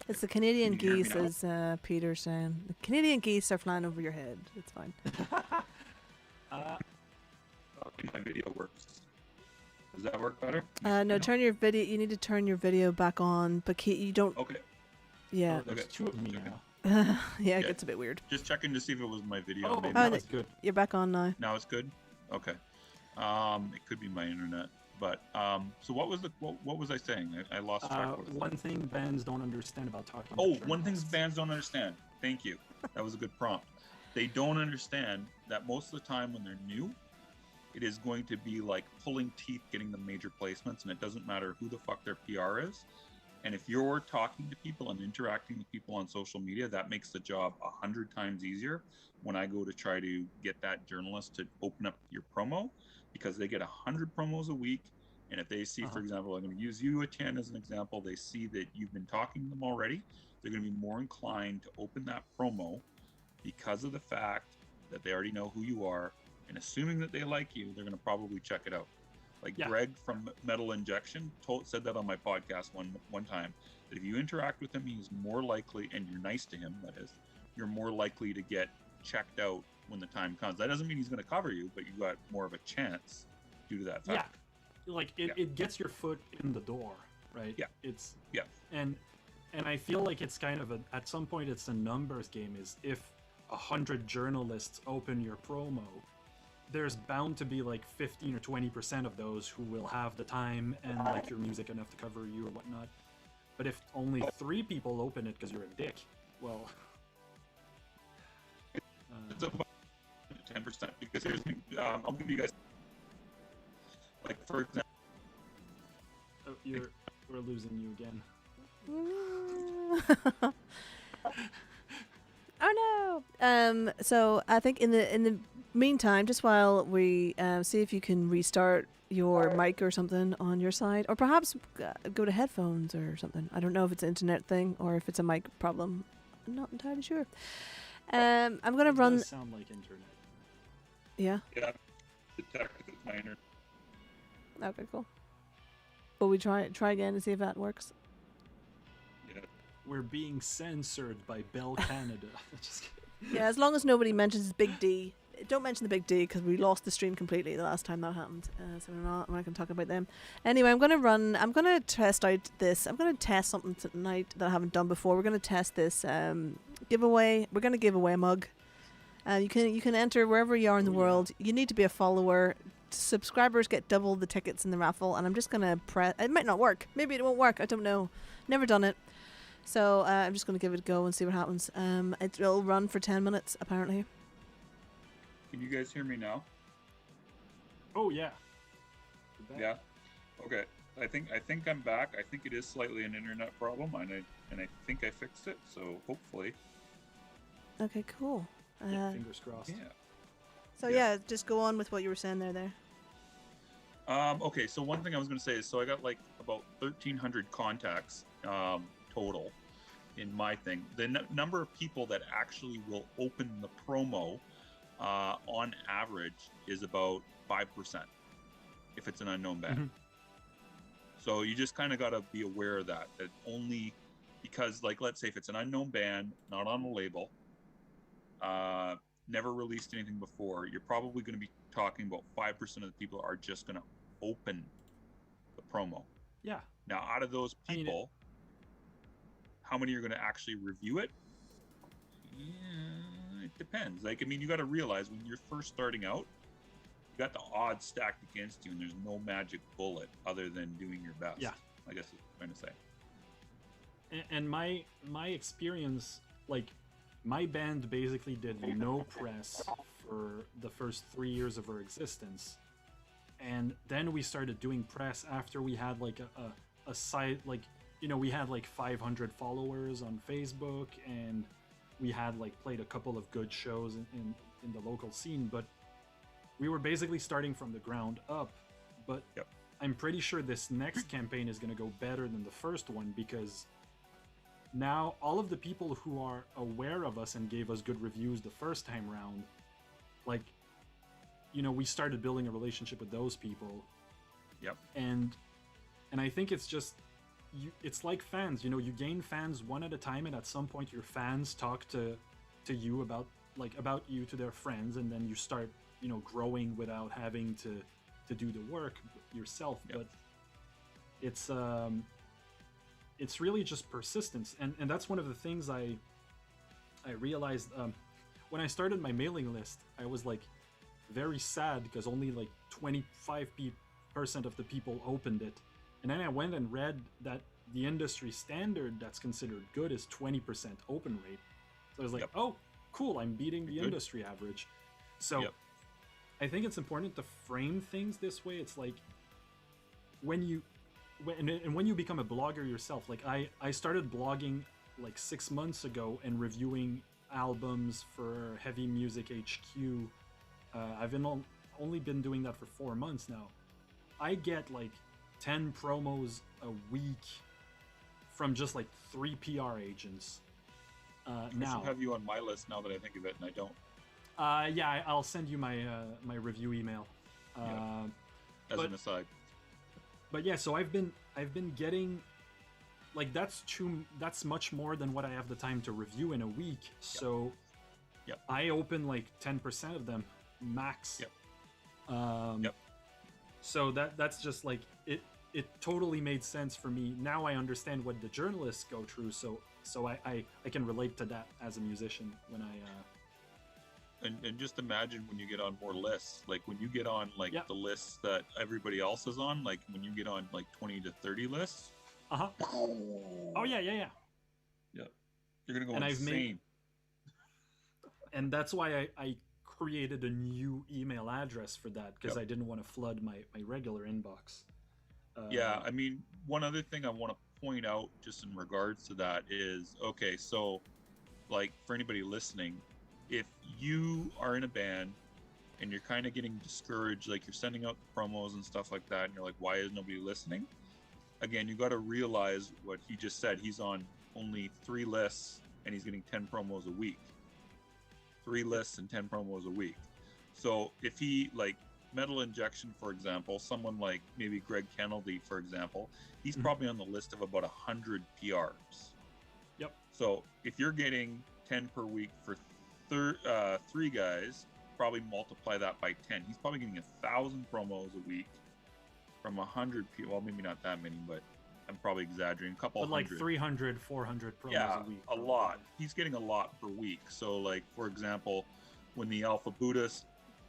S1: It's the Canadian
S3: Can you hear me
S1: geese,
S3: now?
S1: as Peter's saying. The Canadian geese are flying over your head. It's fine.
S3: My video works. Does that work better?
S1: No, turn your video. You need to turn your video back on, but you don't.
S3: Okay.
S1: Yeah.
S2: Oh, there's
S3: Okay.
S2: two of me
S3: Okay.
S2: now.
S1: Yeah, it gets a bit weird.
S3: Just checking to see if it was my video.
S2: Oh,
S3: Maybe.
S2: that's good.
S1: You're back on now.
S3: Now it's good. Okay. It could be my internet, but so what was I saying? I lost track. What was
S2: One thing bands don't understand about talking.
S3: Oh,
S2: to
S3: one thing
S2: journalists.
S3: bands don't understand. Thank you. That was a good prompt. They don't understand that most of the time when they're new, it is going to be like pulling teeth getting the major placements, and it doesn't matter who the fuck their PR is. And if you're talking to people and interacting with people on social media, that makes the job 100 times easier when I go to try to get that journalist to open up your promo, because they get 100 promos a week. And if they see, for example, I'm going to use you, Etienne, as an example, they see that you've been talking to them already, they're going to be more inclined to open that promo because of the fact that they already know who you are. And assuming that they like you, they're going to probably check it out. Like Greg from Metal Injection said that on my podcast one time, that if you interact with him, he's more likely, and you're nice to him, that is, you're more likely to get checked out when the time comes. That doesn't mean he's going to cover you, but you got more of a chance due to that fact.
S2: Yeah, like it gets your foot in the door, right?
S3: Yeah.
S2: It's
S3: yeah,
S2: and I feel like it's kind of at some point it's a numbers game. Is if 100 journalists open your promo, there's bound to be like 15 or 20% of those who will have the time and like your music enough to cover you or whatnot. But if only 3 people open it because you're a dick, well,
S3: it's about 10%. Because here's the thing, I'll give you guys, like, for example.
S2: Oh, we're losing you again.
S1: Oh no! So I think in the meantime, just while we see if you can restart your mic or something on your side, or perhaps go to headphones or something. I don't know if it's an internet thing or if it's a mic problem. I'm not entirely sure. I'm gonna run.
S2: It does sound like internet.
S1: Yeah.
S3: Yeah. Detected it's my internet.
S1: Okay, cool. Will we try again to see if that works?
S3: Yeah.
S2: We're being censored by Bell Canada. Just kidding.
S1: Yeah, as long as nobody mentions Big D. Don't mention the Big D because we lost the stream completely the last time that happened. So we're not going to talk about them. Anyway, I'm going to test out this. I'm going to test something tonight that I haven't done before. We're going to test this giveaway. We're going to give away a mug. You can enter wherever you are in the world. You need to be a follower. Subscribers get double the tickets in the raffle, and I'm just going to press. It might not work. Maybe it won't work. I don't know. Never done it. So I'm just going to give it a go and see what happens. It'll run for 10 minutes, apparently.
S3: Can you guys hear me now?
S2: Oh yeah.
S3: Yeah. Okay. I think I'm back. I think it is slightly an internet problem, and I think I fixed it. So hopefully.
S1: Okay, cool.
S2: Yeah, fingers crossed.
S3: Yeah.
S1: So yeah, just go on with what you were saying there.
S3: Okay, so one thing I was going to say is, so I got like about 1,300 contacts total in my thing. The number of people that actually will open the promo on average is about 5% if it's an unknown band.
S2: Mhm.
S3: So you just kind of got to be aware of that only because, like, let's say if it's an unknown band, not on a label, never released anything before, you're probably going to be talking about 5% of the people are just going to open the promo.
S2: Yeah.
S3: Now, out of those
S2: I mean,
S3: people, how many are going to actually review it? Yeah, it depends. Like, I mean, you got to realize when you're first starting out, you got the odds stacked against you, and there's no magic bullet other than doing your best.
S2: Yeah.
S3: I guess what I'm trying to say.
S2: And my experience, like, my band basically did no press for the first 3 years of our existence, and then we started doing press after we had like a site, like, you know, we had like 500 followers on Facebook, and we had like played a couple of good shows in the local scene, but we were basically starting from the ground up. But
S3: Yep.
S2: I'm pretty sure this next campaign is going to go better than the first one, because now all of the people who are aware of us and gave us good reviews the first time round, like, you know, we started building a relationship with those people.
S3: Yep.
S2: And I think it's just, it's like fans, you know, you gain fans one at a time, and at some point your fans talk to you about you to their friends, and then you start, you know, growing without having to do the work yourself.
S3: Yep.
S2: But it's really just persistence, and that's one of the things I realized when I started my mailing list. I was like very sad because only like 25% of the people opened it, and then I went and read that the industry standard that's considered good is 20% open rate. So I was like,
S3: Yep.
S2: oh, cool, I'm beating the
S3: Good.
S2: industry average. So
S3: Yep.
S2: I think it's important to frame things this way. It's like when you become a blogger yourself, like I started blogging like 6 months ago and reviewing albums for Heavy Music HQ. I've only been doing that for 4 months now. I get like 10 promos a week from just like 3 PR agents.
S3: I
S2: Now,
S3: should have you on my list now that I think of it, and I don't.
S2: yeah, I'll send you my my review email.
S3: Yeah. As
S2: but-
S3: an aside.
S2: But yeah, so I've been getting, like, that's much more than what I have the time to review in a week. So
S3: Yep.
S2: I open like 10% of them max.
S3: Yep.
S2: Yep. So that's just like it totally made sense for me. Now I understand what the journalists go through, so I can relate to that as a musician when I
S3: And just imagine when you get on more lists, like when you get on like
S2: Yeah.
S3: the lists that everybody else is on, like when you get on like 20 to 30 lists.
S2: uh-huh. Oh yeah.
S3: Yeah. You're gonna go
S2: And I've
S3: insane.
S2: made- And that's why I created a new email address for that, because
S3: Yep.
S2: I didn't want to flood my regular inbox.
S3: Yeah, I mean, one other thing I want to point out just in regards to that is, okay, so like for anybody listening, if you are in a band and you're kind of getting discouraged, like you're sending out promos and stuff like that, and you're like, why is nobody listening? Again, you got to realize what he just said. He's on only 3 lists and he's getting 10 promos a week. 3 lists and 10 promos a week. So if he, like Metal Injection, for example, someone like maybe Greg Kennedy, for example, he's
S2: Mhm.
S3: probably on the list of about 100 PRs.
S2: Yep.
S3: So if you're getting 10 per week for 3 guys, probably multiply that by 10. He's probably getting 1,000 promos a week from 100 people. Well, maybe not that many, but I'm probably exaggerating. A couple
S2: But like
S3: hundred.
S2: 300, 400 promos
S3: Yeah,
S2: a week.
S3: a lot. He's getting a lot per week. So, like, for example, when the Alpha Buddhist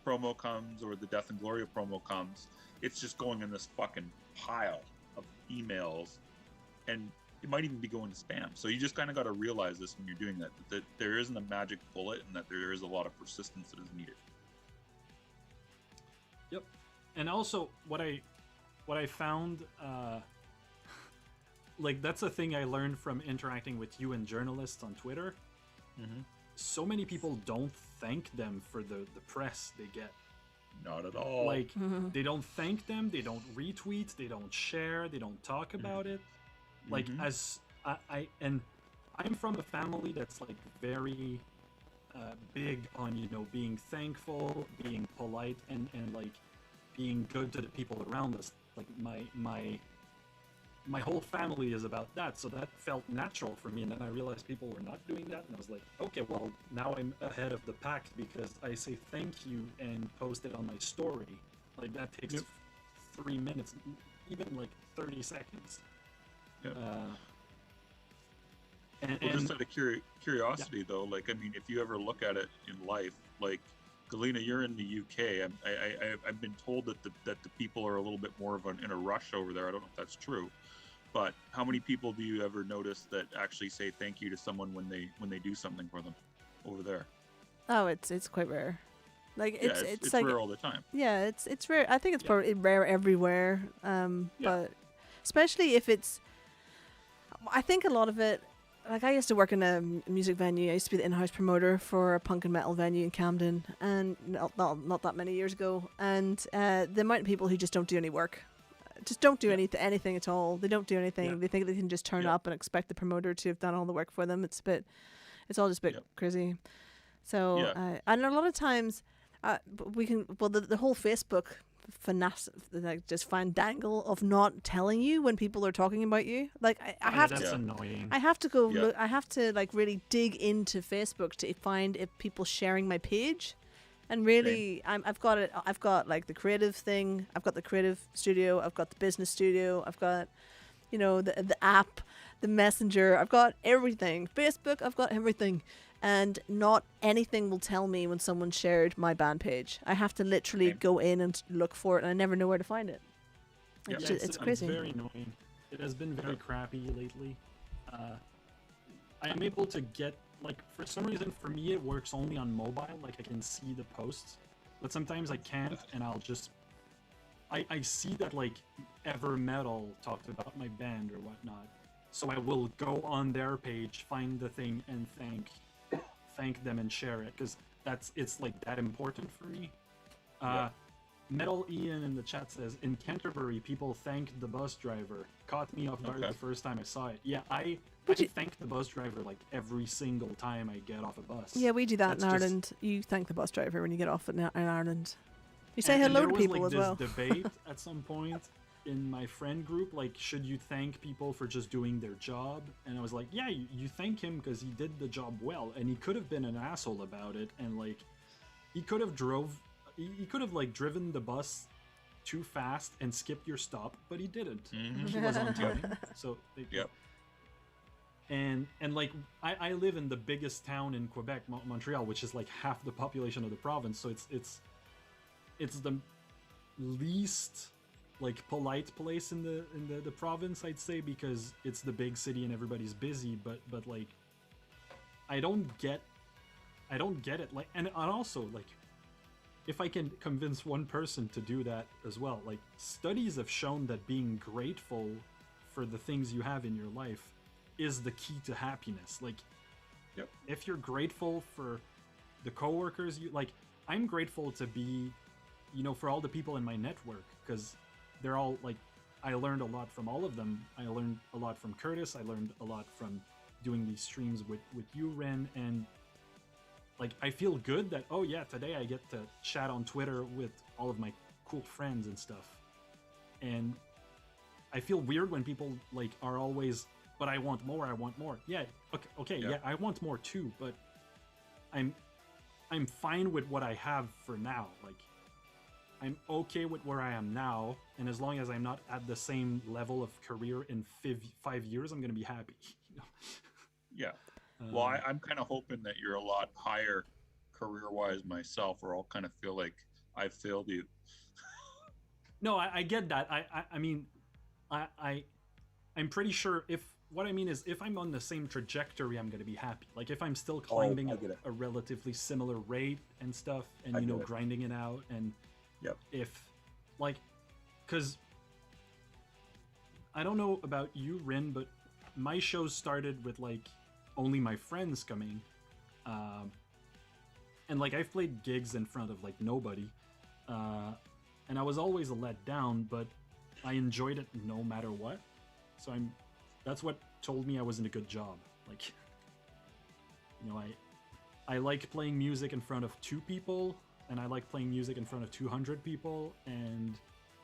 S3: promo comes or the Death Ingloria promo comes, it's just going in this fucking pile of emails, and it might even be going to spam. So you just kind of got to realize this when you're doing that there isn't a magic bullet, and that there is a lot of persistence that is needed.
S2: Yep. And also, what I found, like, that's a thing I learned from interacting with you and journalists on Twitter.
S3: Mm-hmm.
S2: So many people don't thank them for the press they get.
S3: Not at all.
S2: Like, they don't thank them, they don't retweet, they don't share, they don't talk about it. Like, as and I'm from a family that's like very big on, you know, being thankful, being polite, and like being good to the people around us. Like my whole family is about that, so that felt natural for me. And then I realized people were not doing that, and I was like, okay, well, now I'm ahead of the pack because I say thank you and post it on my story. Like, that takes 3 minutes, even like 30 seconds.
S3: Yep.
S2: And
S3: just out of curiosity, though, like, I mean, if you ever look at it in life, like, Galina, you're in the UK. I've been told that the people are a little bit more of in a rush over there. I don't know if that's true, but how many people do you ever notice that actually say thank you to someone when they do something for them over there?
S1: Oh, it's quite rare. Like, it's like
S3: rare all the time.
S1: Yeah, it's rare. I think it's probably rare everywhere. But especially if it's, I think a lot of it. Like, I used to work in a music venue. I used to be the in-house promoter for a punk and metal venue in Camden, and not that many years ago. And the amount of people who just don't do any work, just don't do anything at all. They don't do anything.
S2: Yeah.
S1: They think they can just turn up and expect the promoter to have done all the work for them. It's all just a bit crazy. So, and a lot of times, the whole Facebook just fandangle of not telling you when people are talking about you. Like, I have
S2: that's
S1: to.
S2: annoying.
S1: I have to go look. I have to like really dig into Facebook to find if people sharing my page. And really, I've got it. I've got like the creative thing. I've got the creative studio. I've got the business studio. I've got, you know, the app, the messenger. I've got everything. Facebook. I've got everything. And not anything will tell me when someone shared my band page. I have to literally go in and look for it, and I never know where to find it. It's crazy.
S2: It's very annoying. It has been very crappy lately. I am able to get, like, for some reason, for me, it works only on mobile. Like, I can see the posts, but sometimes I can't, and I'll just... I see that, like, Ever Metal talked about my band or whatnot, so I will go on their page, find the thing, and thank them and share it, because it's like that important for me. Metal Ian in the chat says, in Canterbury, people thanked the bus driver. Caught me off guard the first time I saw it. Yeah, I thank the bus driver like every single time I get off a bus.
S1: Yeah, we do that in Ireland. You thank the bus driver when you get off in Ireland. You say hello to people as well.
S2: There was like this debate at some point in my friend group, like, should you thank people for just doing their job? And I was like, yeah, you thank him because he did the job well, and he could have been an asshole about it, and like he could have like driven the bus too fast and skipped your stop, but he didn't. He was on time. So and like I live in the biggest town in Quebec, Montreal, which is like half the population of the province, so it's the least like polite place in the province, I'd say, because it's the big city and everybody's busy, but like I don't get it. Like, and also, like, if I can convince one person to do that as well, like, studies have shown that being grateful for the things you have in your life is the key to happiness. Like, if you're grateful for the coworkers you like, I'm grateful to be, you know, for all the people in my network, because they're all like, I learned a lot from all of them. I learned a lot from Curtis. I learned a lot from doing these streams with you, Ren, and like, I feel good that, oh yeah, today I get to chat on Twitter with all of my cool friends and stuff. And I feel weird when people like are always, but I want more. Yeah, okay, yeah, I want more too, but I'm fine with what I have for now. Like, I'm okay with where I am now, and as long as I'm not at the same level of career in 5 years, I'm gonna be happy. You know?
S3: Yeah. Well, I'm kind of hoping that you're a lot higher career-wise myself, or I'll kind of feel like I've failed you.
S2: No, I get that. I mean, I'm pretty sure if I'm on the same trajectory, I'm gonna be happy. Like, if I'm still climbing at a relatively similar rate and stuff, and you know, grinding it out, and if like, because I don't know about you, Rin, but my shows started with like only my friends coming, and like I've played gigs in front of like nobody, and I was always let down, but I enjoyed it no matter what. So that's what told me I was in a good job. Like, you know, I like playing music in front of 2 people, and I like playing music in front of 200 people, and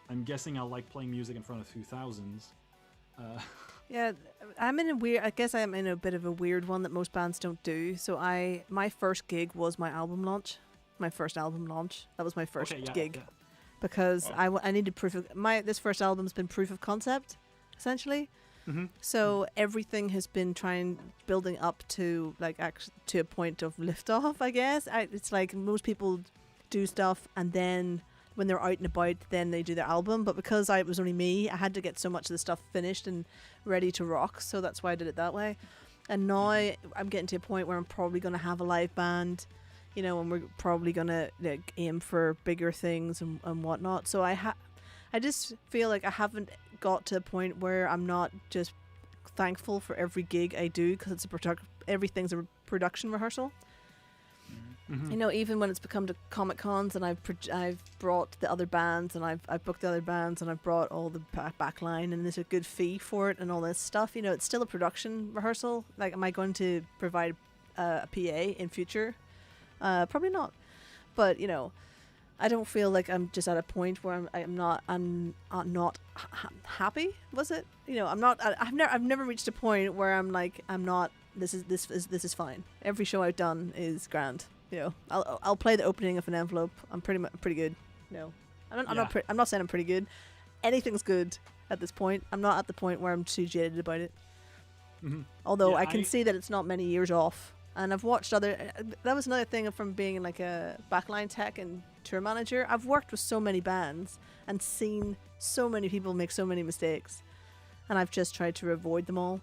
S2: I'm guessing I'll like playing music in front of 2,000s.
S1: Yeah, I guess I'm in a bit of a weird one that most bands don't do. So my first gig was my album launch. My first album launch. That was my first gig.
S2: Yeah.
S1: Because I needed proof of this first album's been proof of concept, essentially.
S2: Mm-hmm.
S1: So everything has been building up to to a point of liftoff, I guess. It's like most people do stuff and then when they're out and about, then they do their album. But because it was only me, I had to get so much of the stuff finished and ready to rock. So that's why I did it that way. And now I'm getting to a point where I'm probably going to have a live band, you know, and we're probably going to aim for bigger things and whatnot. So I just feel like I haven't got to a point where I'm not just thankful for every gig I do, because it's everything's a production rehearsal.
S2: Mm-hmm.
S1: You know, even when it's become to Comic Cons and I've brought the other bands and I've booked the other bands and I've brought all the backline and there's a good fee for it and all this stuff, you know, it's still a production rehearsal. Like, am I going to provide a PA in future? Probably not. But, you know, I don't feel like I'm just at a point where I'm not happy. Was it? You know, I've never reached a point where I'm like, this is fine. Every show I've done is grand. You know, I'll play the opening of an envelope. I'm pretty good. You know, I'm not saying I'm pretty good. Anything's good at this point. I'm not at the point where I'm too jaded about it.
S2: Mm-hmm.
S1: Although I can see that it's not many years off. And I've watched that was another thing from being like a backline tech and tour manager. I've worked with so many bands and seen so many people make so many mistakes. And I've just tried to avoid them all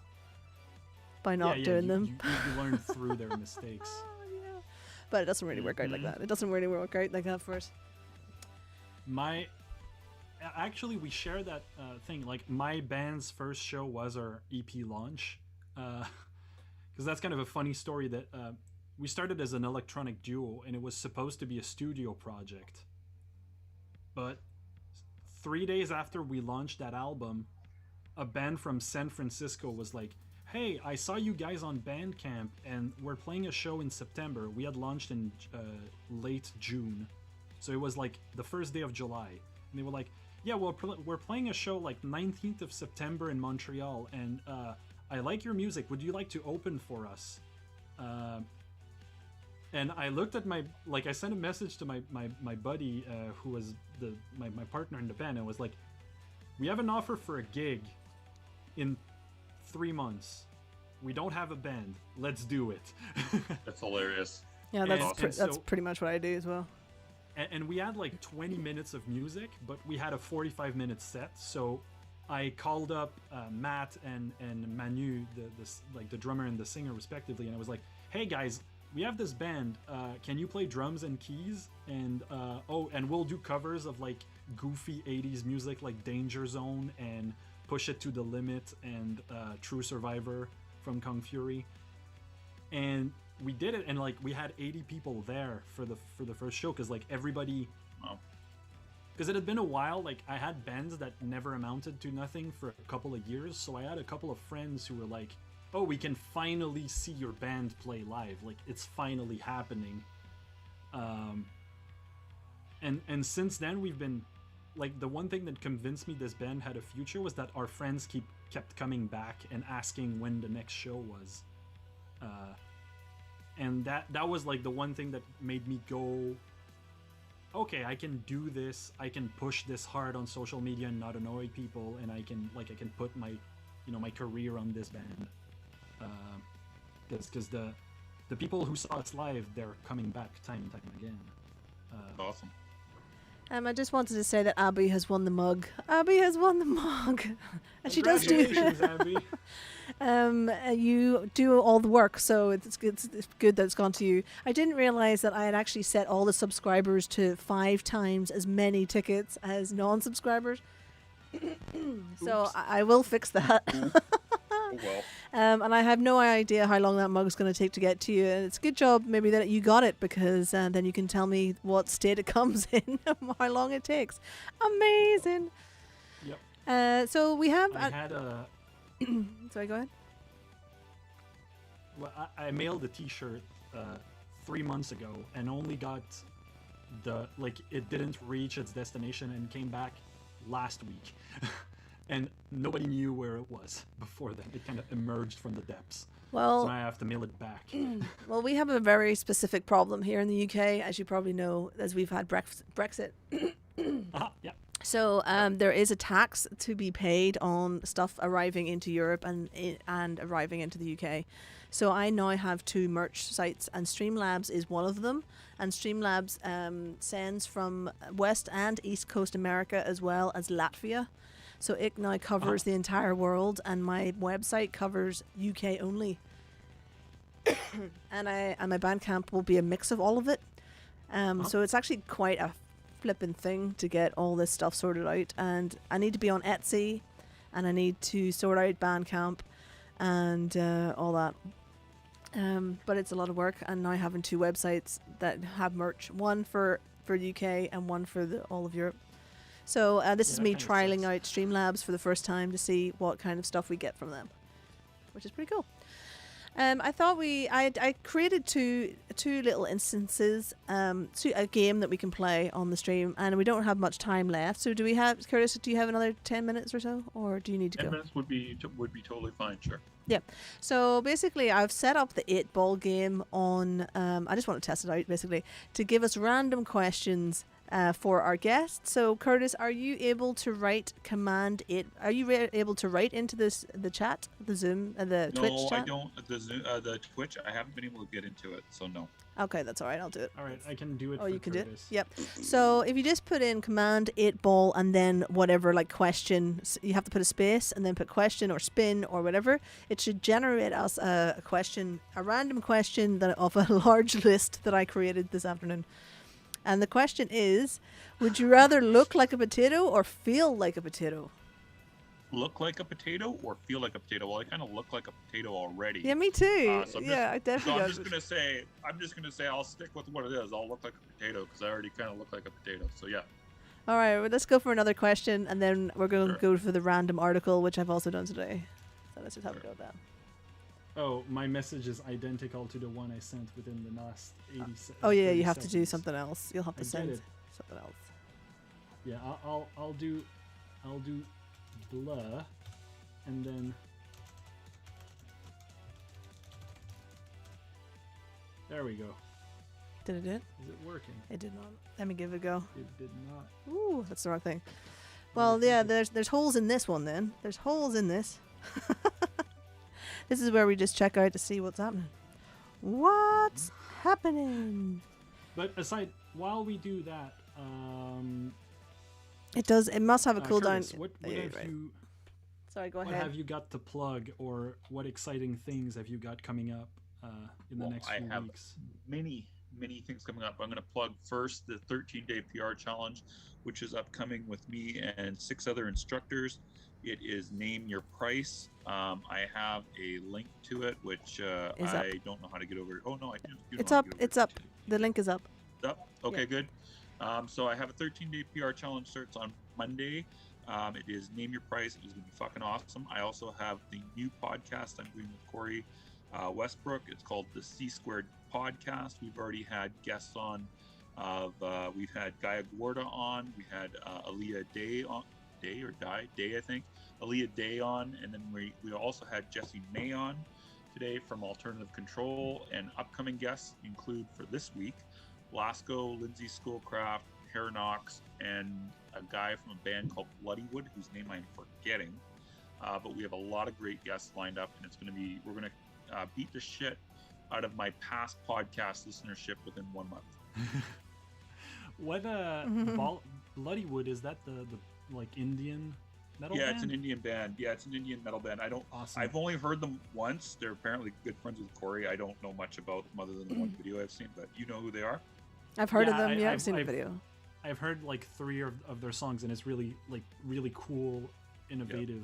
S1: by not doing them.
S2: You learn through their mistakes.
S1: Yeah. But it doesn't really work out like that. It doesn't really work out like that for us.
S2: Actually, we share that thing. Like, my band's first show was our EP launch. Because that's kind of a funny story that we started as an electronic duo and it was supposed to be a studio project. But 3 days after we launched that album, a band from San Francisco was like, hey, I saw you guys on Bandcamp and we're playing a show in September. We had launched in late June. So it was like the first day of July. And they were like, yeah, well, we're playing a show like 19th of September in Montreal and I like your music. Would you like to open for us? And I looked at I sent a message to my buddy who was my partner in the band and was like, we have an offer for a gig in 3 months. We don't have a band. Let's do it.
S3: That's hilarious.
S1: Yeah, that's pretty much what I do as well.
S2: And we had like 20 minutes of music, but we had a 45-minute set. So I called up Matt and Manu, the drummer and the singer respectively, and I was like, hey guys, we have this band, can you play drums and keys? And and we'll do covers of like goofy 80s music like Danger Zone and Push It to the Limit and True Survivor from Kung Fury. And we did it, and like we had 80 people there for the first show, because like everybody, because it had been a while. Like, I had bands that never amounted to nothing for a couple of years, so I had a couple of friends who were like, oh, we can finally see your band play live, like it's finally happening. And since then we've been like, the one thing that convinced me this band had a future was that our friends kept coming back and asking when the next show was, and that was like the one thing that made me go, okay, I can do this. I can push this hard on social media and not annoy people, and I can put my career on this band. Because the people who saw us live, they're coming back time and time again.
S3: Awesome.
S1: I just wanted to say that Abby has won the mug. Abby has won the mug, and she does do.
S2: Abby.
S1: You do all the work, so it's good that it's gone to you. I didn't realize that I had actually set all the subscribers to 5 times as many tickets as non-subscribers. So I will fix that.
S3: Oh, well.
S1: And I have no idea how long that mug's going to take to get to you. And it's a good job maybe that you got it, because then you can tell me what state it comes in and how long it takes. Amazing.
S2: Yep.
S1: So we have...
S2: I had a...
S1: Sorry, go ahead.
S2: Well, I mailed a T-shirt 3 months ago and only got it didn't reach its destination and came back last week. And nobody knew where it was before then. It kind of emerged from the depths.
S1: Well,
S2: so I have to mail it back.
S1: Well, we have a very specific problem here in the UK, as you probably know, as we've had Brexit.
S2: Yeah.
S1: So there is a tax to be paid on stuff arriving into Europe and arriving into the UK. So I now have 2 merch sites, and Streamlabs is one of them. And Streamlabs sends from West and East Coast America as well as Latvia. So it now covers the entire world, and my website covers UK only. and my Bandcamp will be a mix of all of it. So it's actually quite a flipping thing to get all this stuff sorted out, and I need to be on Etsy, and I need to sort out Bandcamp and all that. But it's a lot of work, and now having 2 websites that have merch, one for UK and one for all of Europe. So this is me trialing out Streamlabs for the first time to see what kind of stuff we get from them, which is pretty cool. I thought I created two little instances, a game that we can play on the stream, and we don't have much time left. So do we have, Curtis, do you have another 10 minutes or so, or do you need to
S3: 10
S1: go?
S3: 10 minutes would be totally fine, sure.
S1: Yeah. So basically, I've set up the 8-ball game on. I just want to test it out, basically, to give us random questions for our guests. So, Curtis, are you able to write Command 8? Are you able to write into the chat, the Zoom, the Twitch chat?
S3: No, I don't. The Twitch, I haven't been able to get into it, so no.
S1: Okay, that's all right. I'll do it.
S2: All right, I can do it.
S1: Oh, you can
S2: Curtis.
S1: do it? Yep. So if you just put in Command 8-ball and then whatever, like question, you have to put a space and then put question or spin or whatever, it should generate us a question, a random question of a large list that I created this afternoon. And the question is, would you rather look like a potato or feel like a potato?
S3: Look like a potato or feel like a potato? Well, I kind of look like a potato already.
S1: Yeah, me too. I definitely.
S3: So I'm just gonna say I'll stick with what it is. I'll look like a potato because I already kind of look like a potato. So yeah.
S1: All right, well, let's go for another question, and then we're going to go for the random article, which I've also done today. So let's just have a go at that.
S2: Oh, my message is identical to the one I sent within the last 80 seconds.
S1: Oh yeah, you have to do something else. You'll have to send something else.
S2: Yeah, I'll do blah, and then there we go.
S1: Did it do it?
S2: Is it working?
S1: It did not. Let me give it a go.
S2: It did not.
S1: Ooh, that's the wrong thing. Well, yeah, there's holes in this one then. There's holes in this. This is where we just check out to see what's happening. What's happening?
S2: But while we do that,
S1: it must have a cooldown.
S2: Curtis, what have you?
S1: Sorry, go ahead.
S2: What have you got to plug, or what exciting things have you got coming up in the next few weeks? I have
S3: many things coming up. I'm going to plug first the 13-day PR challenge, which is upcoming with me and 6 other instructors. It is Name Your Price. I have a link to it, which I don't know how to get over. Oh no, I do.
S1: It's up. It's up. The link is up.
S3: It's up. Okay, good. So I have a 13-day PR challenge. Starts on Monday. It is Name Your Price. It is going to be fucking awesome. I also have the new podcast I'm doing with Corey Westbrook. It's called the C Squared Podcast. We've already had guests on. We've had Gaia Guarda on. We had Aaliyah Day on. Day, I think. Aaliyah Day on, and then we also had Jesse May on today from Alternative Control, and upcoming guests include for this week Lasco, Lindsay Schoolcraft, Hernox, and a guy from a band called Bloodywood, whose name I'm forgetting. But we have a lot of great guests lined up, and we're going to beat the shit out of my past podcast listenership within 1 month.
S2: What Bloodywood, is that the like Indian metal band?
S3: It's an Indian band. Yeah, it's an Indian metal band.
S2: Awesome.
S3: I've only heard them once. They're apparently good friends with Corey. I don't know much about them other than the one video I've seen, but you know who they are?
S1: I've heard of them. I've seen the video.
S2: I've heard like 3 of their songs, and it's really cool, innovative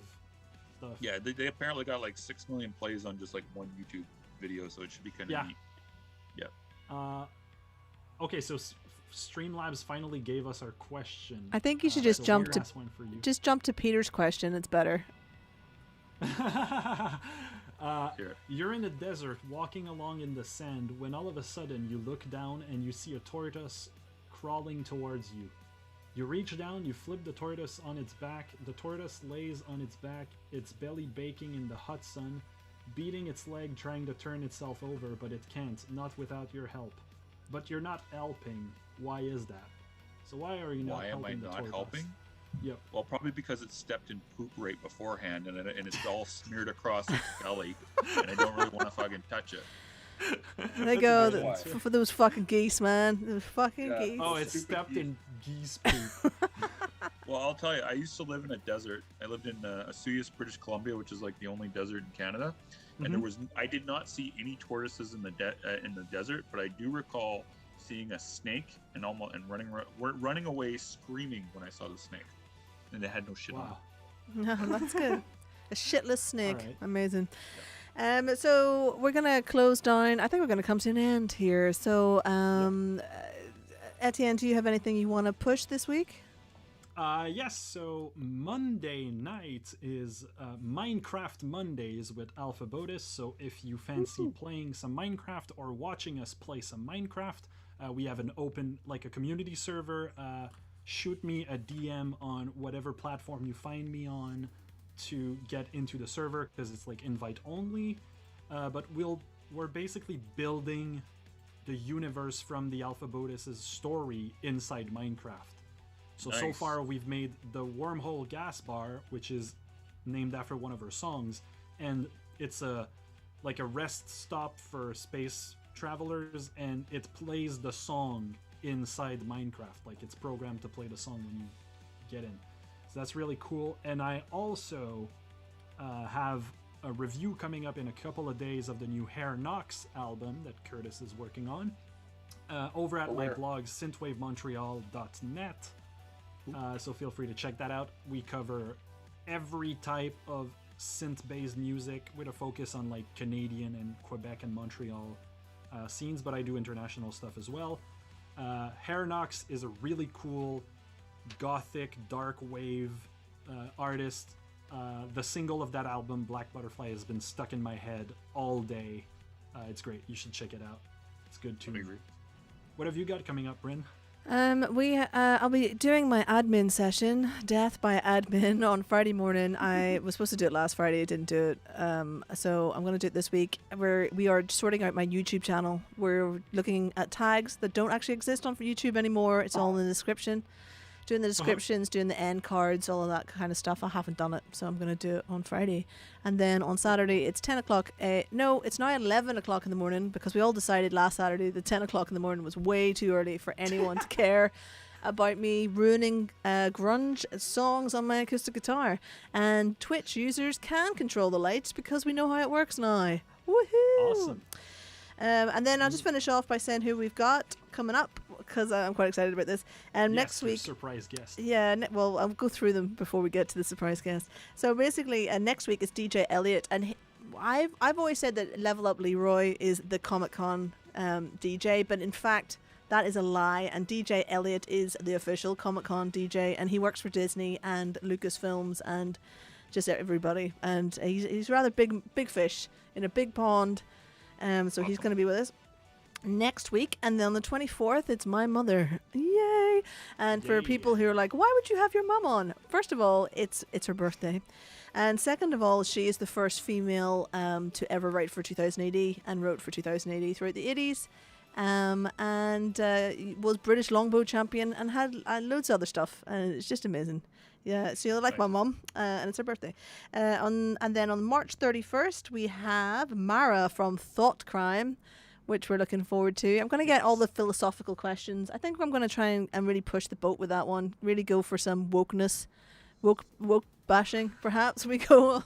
S2: stuff.
S3: Yeah, they apparently got like 6 million plays on just like one YouTube video, so it should be kind of neat. Yeah.
S2: Okay, so Streamlabs finally gave us our question.
S1: I think you should just jump to
S2: one for you.
S1: just jump to Peter's question. It's better.
S3: Sure.
S2: You're in the desert walking along in the sand when all of a sudden you look down and you see a tortoise crawling towards you. You reach down, you flip the tortoise on its back. The tortoise lays on its back, its belly baking in the hot sun, beating its leg trying to turn itself over, but it can't, not without your help. But you're not helping. Why is that? So why are you not
S3: Why am I
S2: helping the
S3: not
S2: tortoise?
S3: helping?
S2: Yep.
S3: Well, probably because it stepped in poop right beforehand, and it's all smeared across its belly, and I don't really want to fucking touch it.
S1: There you go.
S2: Good
S3: answer.
S1: For those fucking geese, man. Those fucking
S3: Yeah.
S1: geese.
S2: Oh, it
S3: Stupid
S2: stepped
S3: geese.
S2: in geese poop.
S3: Well, I'll tell you, I used to live in a desert. I lived in Asuyas, British Columbia, which is like the only desert in Canada. And I did not see any tortoises in the desert, but I do recall seeing a snake and running away screaming when I saw the snake, and it had no shit on it.
S2: Wow.
S1: No, that's good. A shitless snake.
S2: Alright.
S1: Amazing. So we're gonna close down. I think we're gonna come to an end here. So, Etienne, do you have anything you want to push this week?
S2: Yes, so Monday night is Minecraft Mondays with Alpha Botus. So if you fancy playing some Minecraft or watching us play some Minecraft, we have an open, like a community server. Shoot me a DM on whatever platform you find me on to get into the server, because it's like invite only. But we're basically building the universe from the Alpha Botus's story inside Minecraft. So
S3: Nice.
S2: so far we've made the Wormhole Gas Bar, which is named after one of her songs, and it's like a rest stop for space travelers, and it plays the song inside Minecraft. Like, it's programmed to play the song when you get in. So that's really cool. And I also have a review coming up in a couple of days of the new Hair Knox album that Curtis is working on over at my blog synthwavemontreal.net. So feel free to check that out. We cover every type of synth-based music with a focus on like Canadian and Quebec and Montreal scenes, but I do international stuff as well. Hair Knox is a really cool gothic dark wave artist. The single of that album, Black Butterfly, has been stuck in my head all day. It's great. You should check it out. It's good too. What have you got coming up, Bryn?
S1: I'll be doing my admin session, Death by Admin, on Friday morning. I was supposed to do it last Friday, I didn't do it. So I'm going to do it this week. We are sorting out my YouTube channel. We're looking at tags that don't actually exist on YouTube anymore. It's all in the description. Doing the descriptions, doing the end cards, all of that kind of stuff. I haven't done it, so I'm going to do it on Friday. And then on Saturday, it's 10 o'clock. No, it's now 11 o'clock in the morning, because we all decided last Saturday that 10 o'clock in the morning was way too early for anyone to care about me ruining grunge songs on my acoustic guitar. And Twitch users can control the lights because we know how it works now. Woohoo!
S2: Awesome.
S1: And then I'll just finish off by saying who we've got coming up, because I'm quite excited about this. Next week,
S2: surprise guest.
S1: yeah, well, I'll go through them before we get to the surprise guest. So basically, next week is DJ Elliott, and I've always said that Level Up Leroy is the Comic-Con DJ, but in fact, that is a lie. And DJ Elliott is the official Comic-Con DJ, and he works for Disney and Lucasfilms and just everybody. And he's rather big fish in a big pond. So he's going to be with us next week. And then on the 24th, it's my mother. Yay! And for people who are like, why would you have your mum on? First of all, it's her birthday. And second of all, she is the first female to ever write for 2000 AD and wrote for 2000 AD throughout the 80s. And was British longbow champion and had loads of other stuff. And it's just amazing. Yeah, so you'll like my mum, and it's her birthday. And then on March 31st, we have Mara from Thought Crime, which we're looking forward to. I'm going to get all the philosophical questions. I think I'm going to try and really push the boat with that one. Really go for some wokeness, woke bashing, perhaps. We go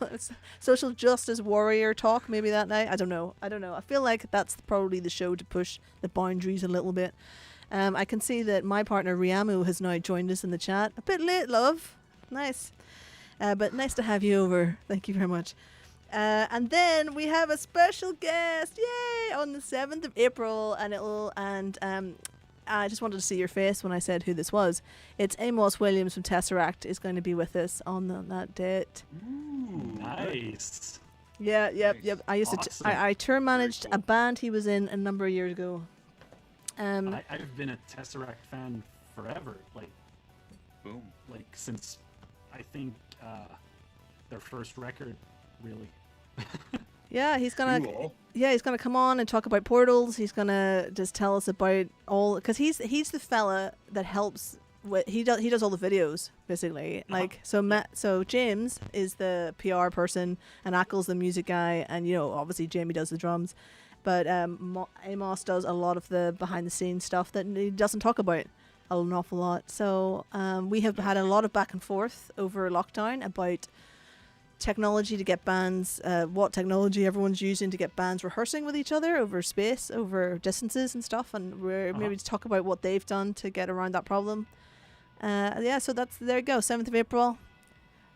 S1: social justice warrior talk maybe that night. I don't know. I feel like that's probably the show to push the boundaries a little bit. I can see that my partner Riamu has now joined us in the chat. A bit late, love. Nice. But nice to have you over. Thank you very much. And then we have a special guest, yay, on the 7th of April, and I just wanted to see your face when I said who this was. It's Amos Williams from Tesseract is going to be with us on that date.
S2: Ooh, nice.
S1: Yeah, yep. I used
S2: Awesome.
S1: I tour managed
S2: cool.
S1: a band he was in a number of years ago.
S2: I've been a Tesseract fan forever,
S3: Boom.
S2: since I think their first record, really.
S1: Yeah, he's gonna.
S3: Cool.
S1: Yeah, he's gonna come on and talk about portals. He's gonna just tell us about all, because he's the fella that helps. He does all the videos basically. So James is the PR person and Ackles the music guy, and obviously Jamie does the drums, but Amos does a lot of the behind the scenes stuff that he doesn't talk about an awful lot. So we have had a lot of back and forth over lockdown about technology to get bands, what technology everyone's using to get bands rehearsing with each other over space, over distances and stuff, and we're maybe to talk about what they've done to get around that problem. So there you go, 7th of April.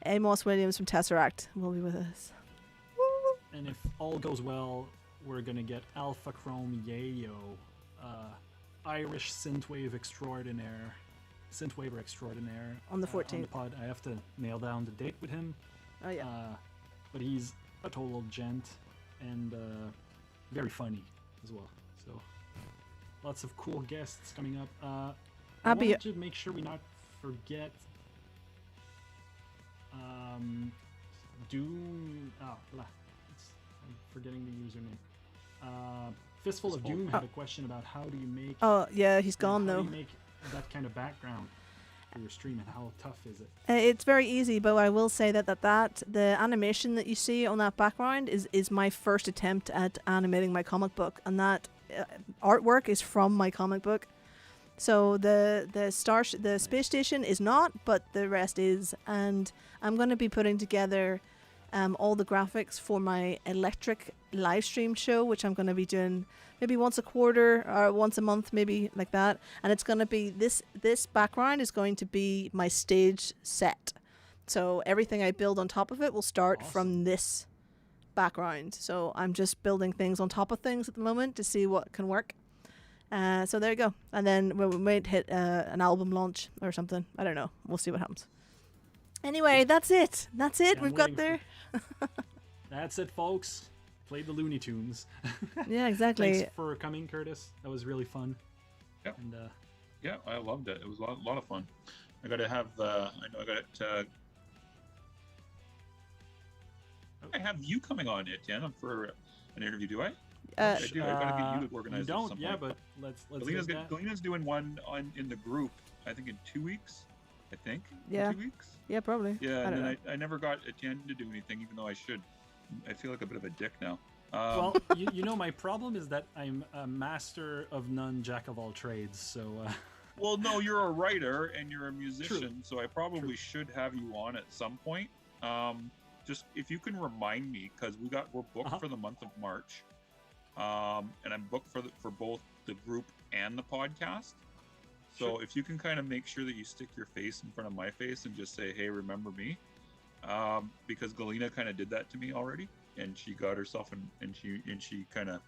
S1: Amos Williams from Tesseract will be with us.
S2: And if all goes well, we're gonna get Alpha Chrome Yayo, Irish synthwaver extraordinaire,
S1: On the 14th.
S2: on the pod. I have to nail down the date with him.
S1: Oh yeah.
S2: But he's a total gent and very funny as well. So lots of cool guests coming up. I wanted to make sure we not forget I'm forgetting the username. Fistful of Doom had a question about how do you make
S1: he's gone
S2: how
S1: though.
S2: do you make that kind of background for your stream, and how tough is it?
S1: It's very easy, but I will say that the animation that you see on that background is my first attempt at animating my comic book, and that artwork is from my comic book. So the space station is not, but the rest is, and I'm going to be putting together all the graphics for my electric live stream show, which I'm going to be doing maybe once a quarter or once a month, maybe like that. And it's going to be this background is going to be my stage set. So everything I build on top of it will start from this background. So I'm just building things on top of things at the moment to see what can work. So there you go. And then we might hit an album launch or something. I don't know. We'll see what happens. Anyway, that's it.
S2: Yeah,
S1: We've got there.
S2: That's it, folks. Played the Looney Tunes.
S1: Yeah, exactly.
S2: Thanks for coming, Curtis. That was really fun.
S3: Yeah.
S2: And
S3: Yeah, I loved it. It was a lot of fun. I got to have. I have you coming on, Etienne, for an interview. Do I? I do. I got to get you organized.
S2: You
S3: at
S2: don't.
S3: some
S2: Yeah,
S3: point.
S2: but let's
S3: Galina's doing one in the group. I think in 2 weeks. I think.
S1: Yeah.
S3: In 2 weeks.
S1: Yeah, probably.
S3: Yeah,
S1: I don't know.
S3: I never got Etienne to do anything, even though I should. I feel like a bit of a dick now.
S2: Well, you know, my problem is that I'm a master of none, jack of all trades. So.
S3: Well, no, you're a writer and you're a musician,
S2: True.
S3: so I probably should have you on at some point. Just if you can remind me, because we're booked for the month of March, and I'm booked for both the group and the podcast. So if you can kind of make sure that you stick your face in front of my face and just say, "Hey, remember me," because Galina kind of did that to me already, and she got herself and she kind of,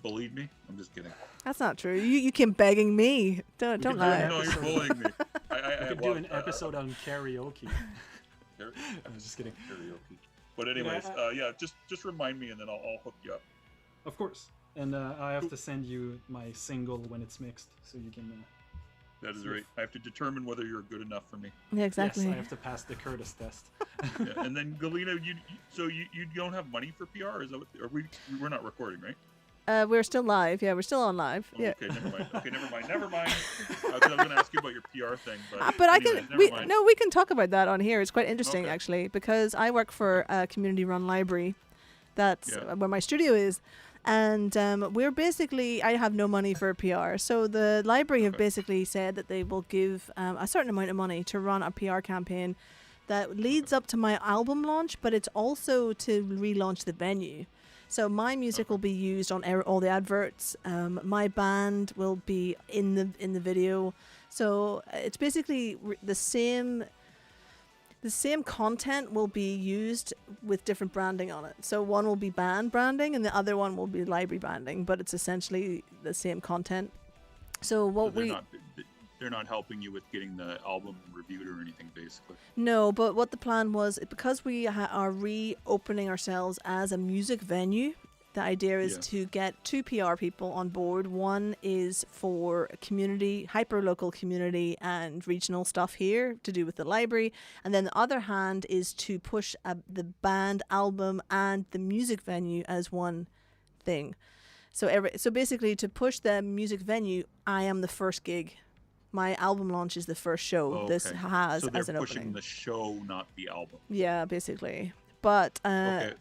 S3: bullied me. I'm just kidding.
S1: That's not true. You came begging me. Don't lie.
S3: No, you're bullying me.
S2: I could do an episode on karaoke. I'm just kidding.
S3: Karaoke. But anyways, just remind me, and then I'll hook you up.
S2: Of course. And I have to send you my single when it's mixed, so you can.
S3: That is right. I have to determine whether you're good enough for me.
S1: Yeah, exactly.
S2: Yes, I have to pass the Curtis test.
S3: Yeah, and then Galina, you don't have money for PR? Is that what? We're not recording, right?
S1: We're still live. Yeah, we're still on live.
S3: Oh,
S1: Yeah.
S3: Okay, never mind. I was going to ask you about your PR thing, but
S1: But
S3: anyways,
S1: we can talk about that on here. It's quite interesting
S3: Okay.
S1: actually, because I work for a community-run library. That's where my studio is. And I have no money for PR. So the library have basically said that they will give a certain amount of money to run a PR campaign that leads up to my album launch, but it's also to relaunch the venue. So my music will be used on all the adverts. My band will be in the video. So it's basically the same. The same content will be used with different branding on it. So one will be band branding and the other one will be library branding, but it's essentially the same content. So what
S3: they're not helping you with getting the album reviewed or anything, basically.
S1: No, but what the plan was, because we are reopening ourselves as a music venue, the idea is to get 2 PR people on board. One is for community, hyper-local community and regional stuff here to do with the library. And then the other hand is to push the band album and the music venue as one thing. So basically to push the music venue, I am the first gig. My album launch is the first show this has as an opening. So they're pushing
S3: the show, not the album.
S1: Yeah, basically. But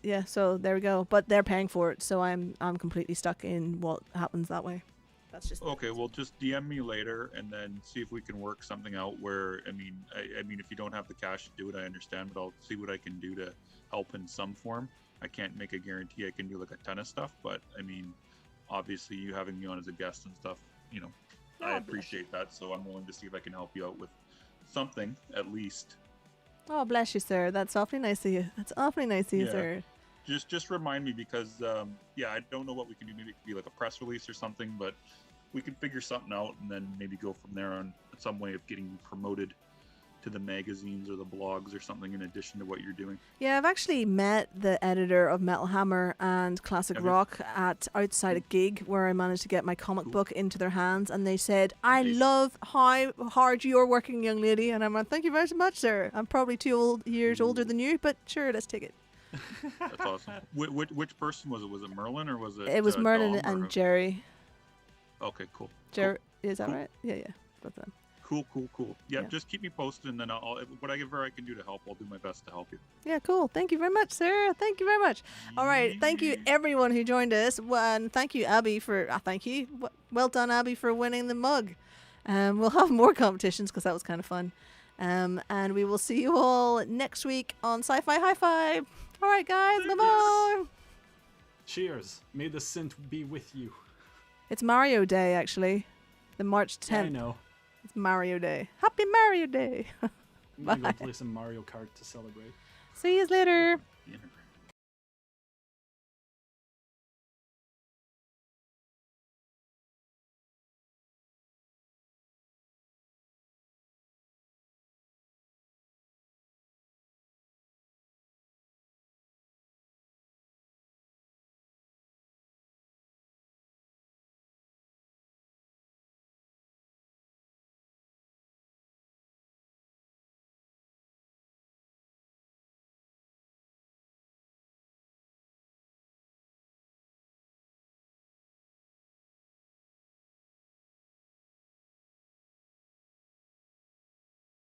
S1: yeah, so there we go. But they're paying for it, so I'm completely stuck in what happens that way. That's just
S3: okay. Well, just DM me later and then see if we can work something out. Where I mean, if you don't have the cash to do it, I understand, but I'll see what I can do to help in some form. I can't make a guarantee I can do like a ton of stuff, but I mean, obviously, you having me on as a guest and stuff, I appreciate that. So I'm willing to see if I can help you out with something at least.
S1: Oh, bless you, sir. That's awfully nice of you. That's awfully nice of you, sir.
S3: Just remind me because, I don't know what we can do. Maybe it could be like a press release or something, but we could figure something out and then maybe go from there on some way of getting you promoted to the magazines or the blogs or something in addition to what you're doing.
S1: Yeah, I've actually met the editor of Metal Hammer and Classic Rock at outside a gig where I managed to get my comic book into their hands, and they said, I love how hard you're working, young lady. And I'm like, thank you very much, sir. I'm probably 2 years older than you, but sure, let's take it.
S3: That's awesome. Which person was it? Was it Merlin or was it?
S1: It was Merlin and Jerry.
S3: Okay, cool.
S1: Jerry, is that right? Yeah, both of them.
S3: Cool. Yeah, just keep me posted, and then whatever I can do to help, I'll do my best to help you.
S1: Yeah, cool. Thank you very much, sir. Thank you very much. All right, thank you everyone who joined us, and thank you, Abby, for thank you. Well done, Abby, for winning the mug. We'll have more competitions because that was kind of fun. And we will see you all next week on Sci-Fi Hi-Fi. All right, guys, bye-bye.
S2: Cheers. May the synth be with you.
S1: It's Mario Day, actually. The March 10th.
S2: Yeah, I know.
S1: It's Mario Day. Happy Mario Day.
S2: I'm going to go play some Mario Kart to celebrate.
S1: See you later.
S3: Yeah.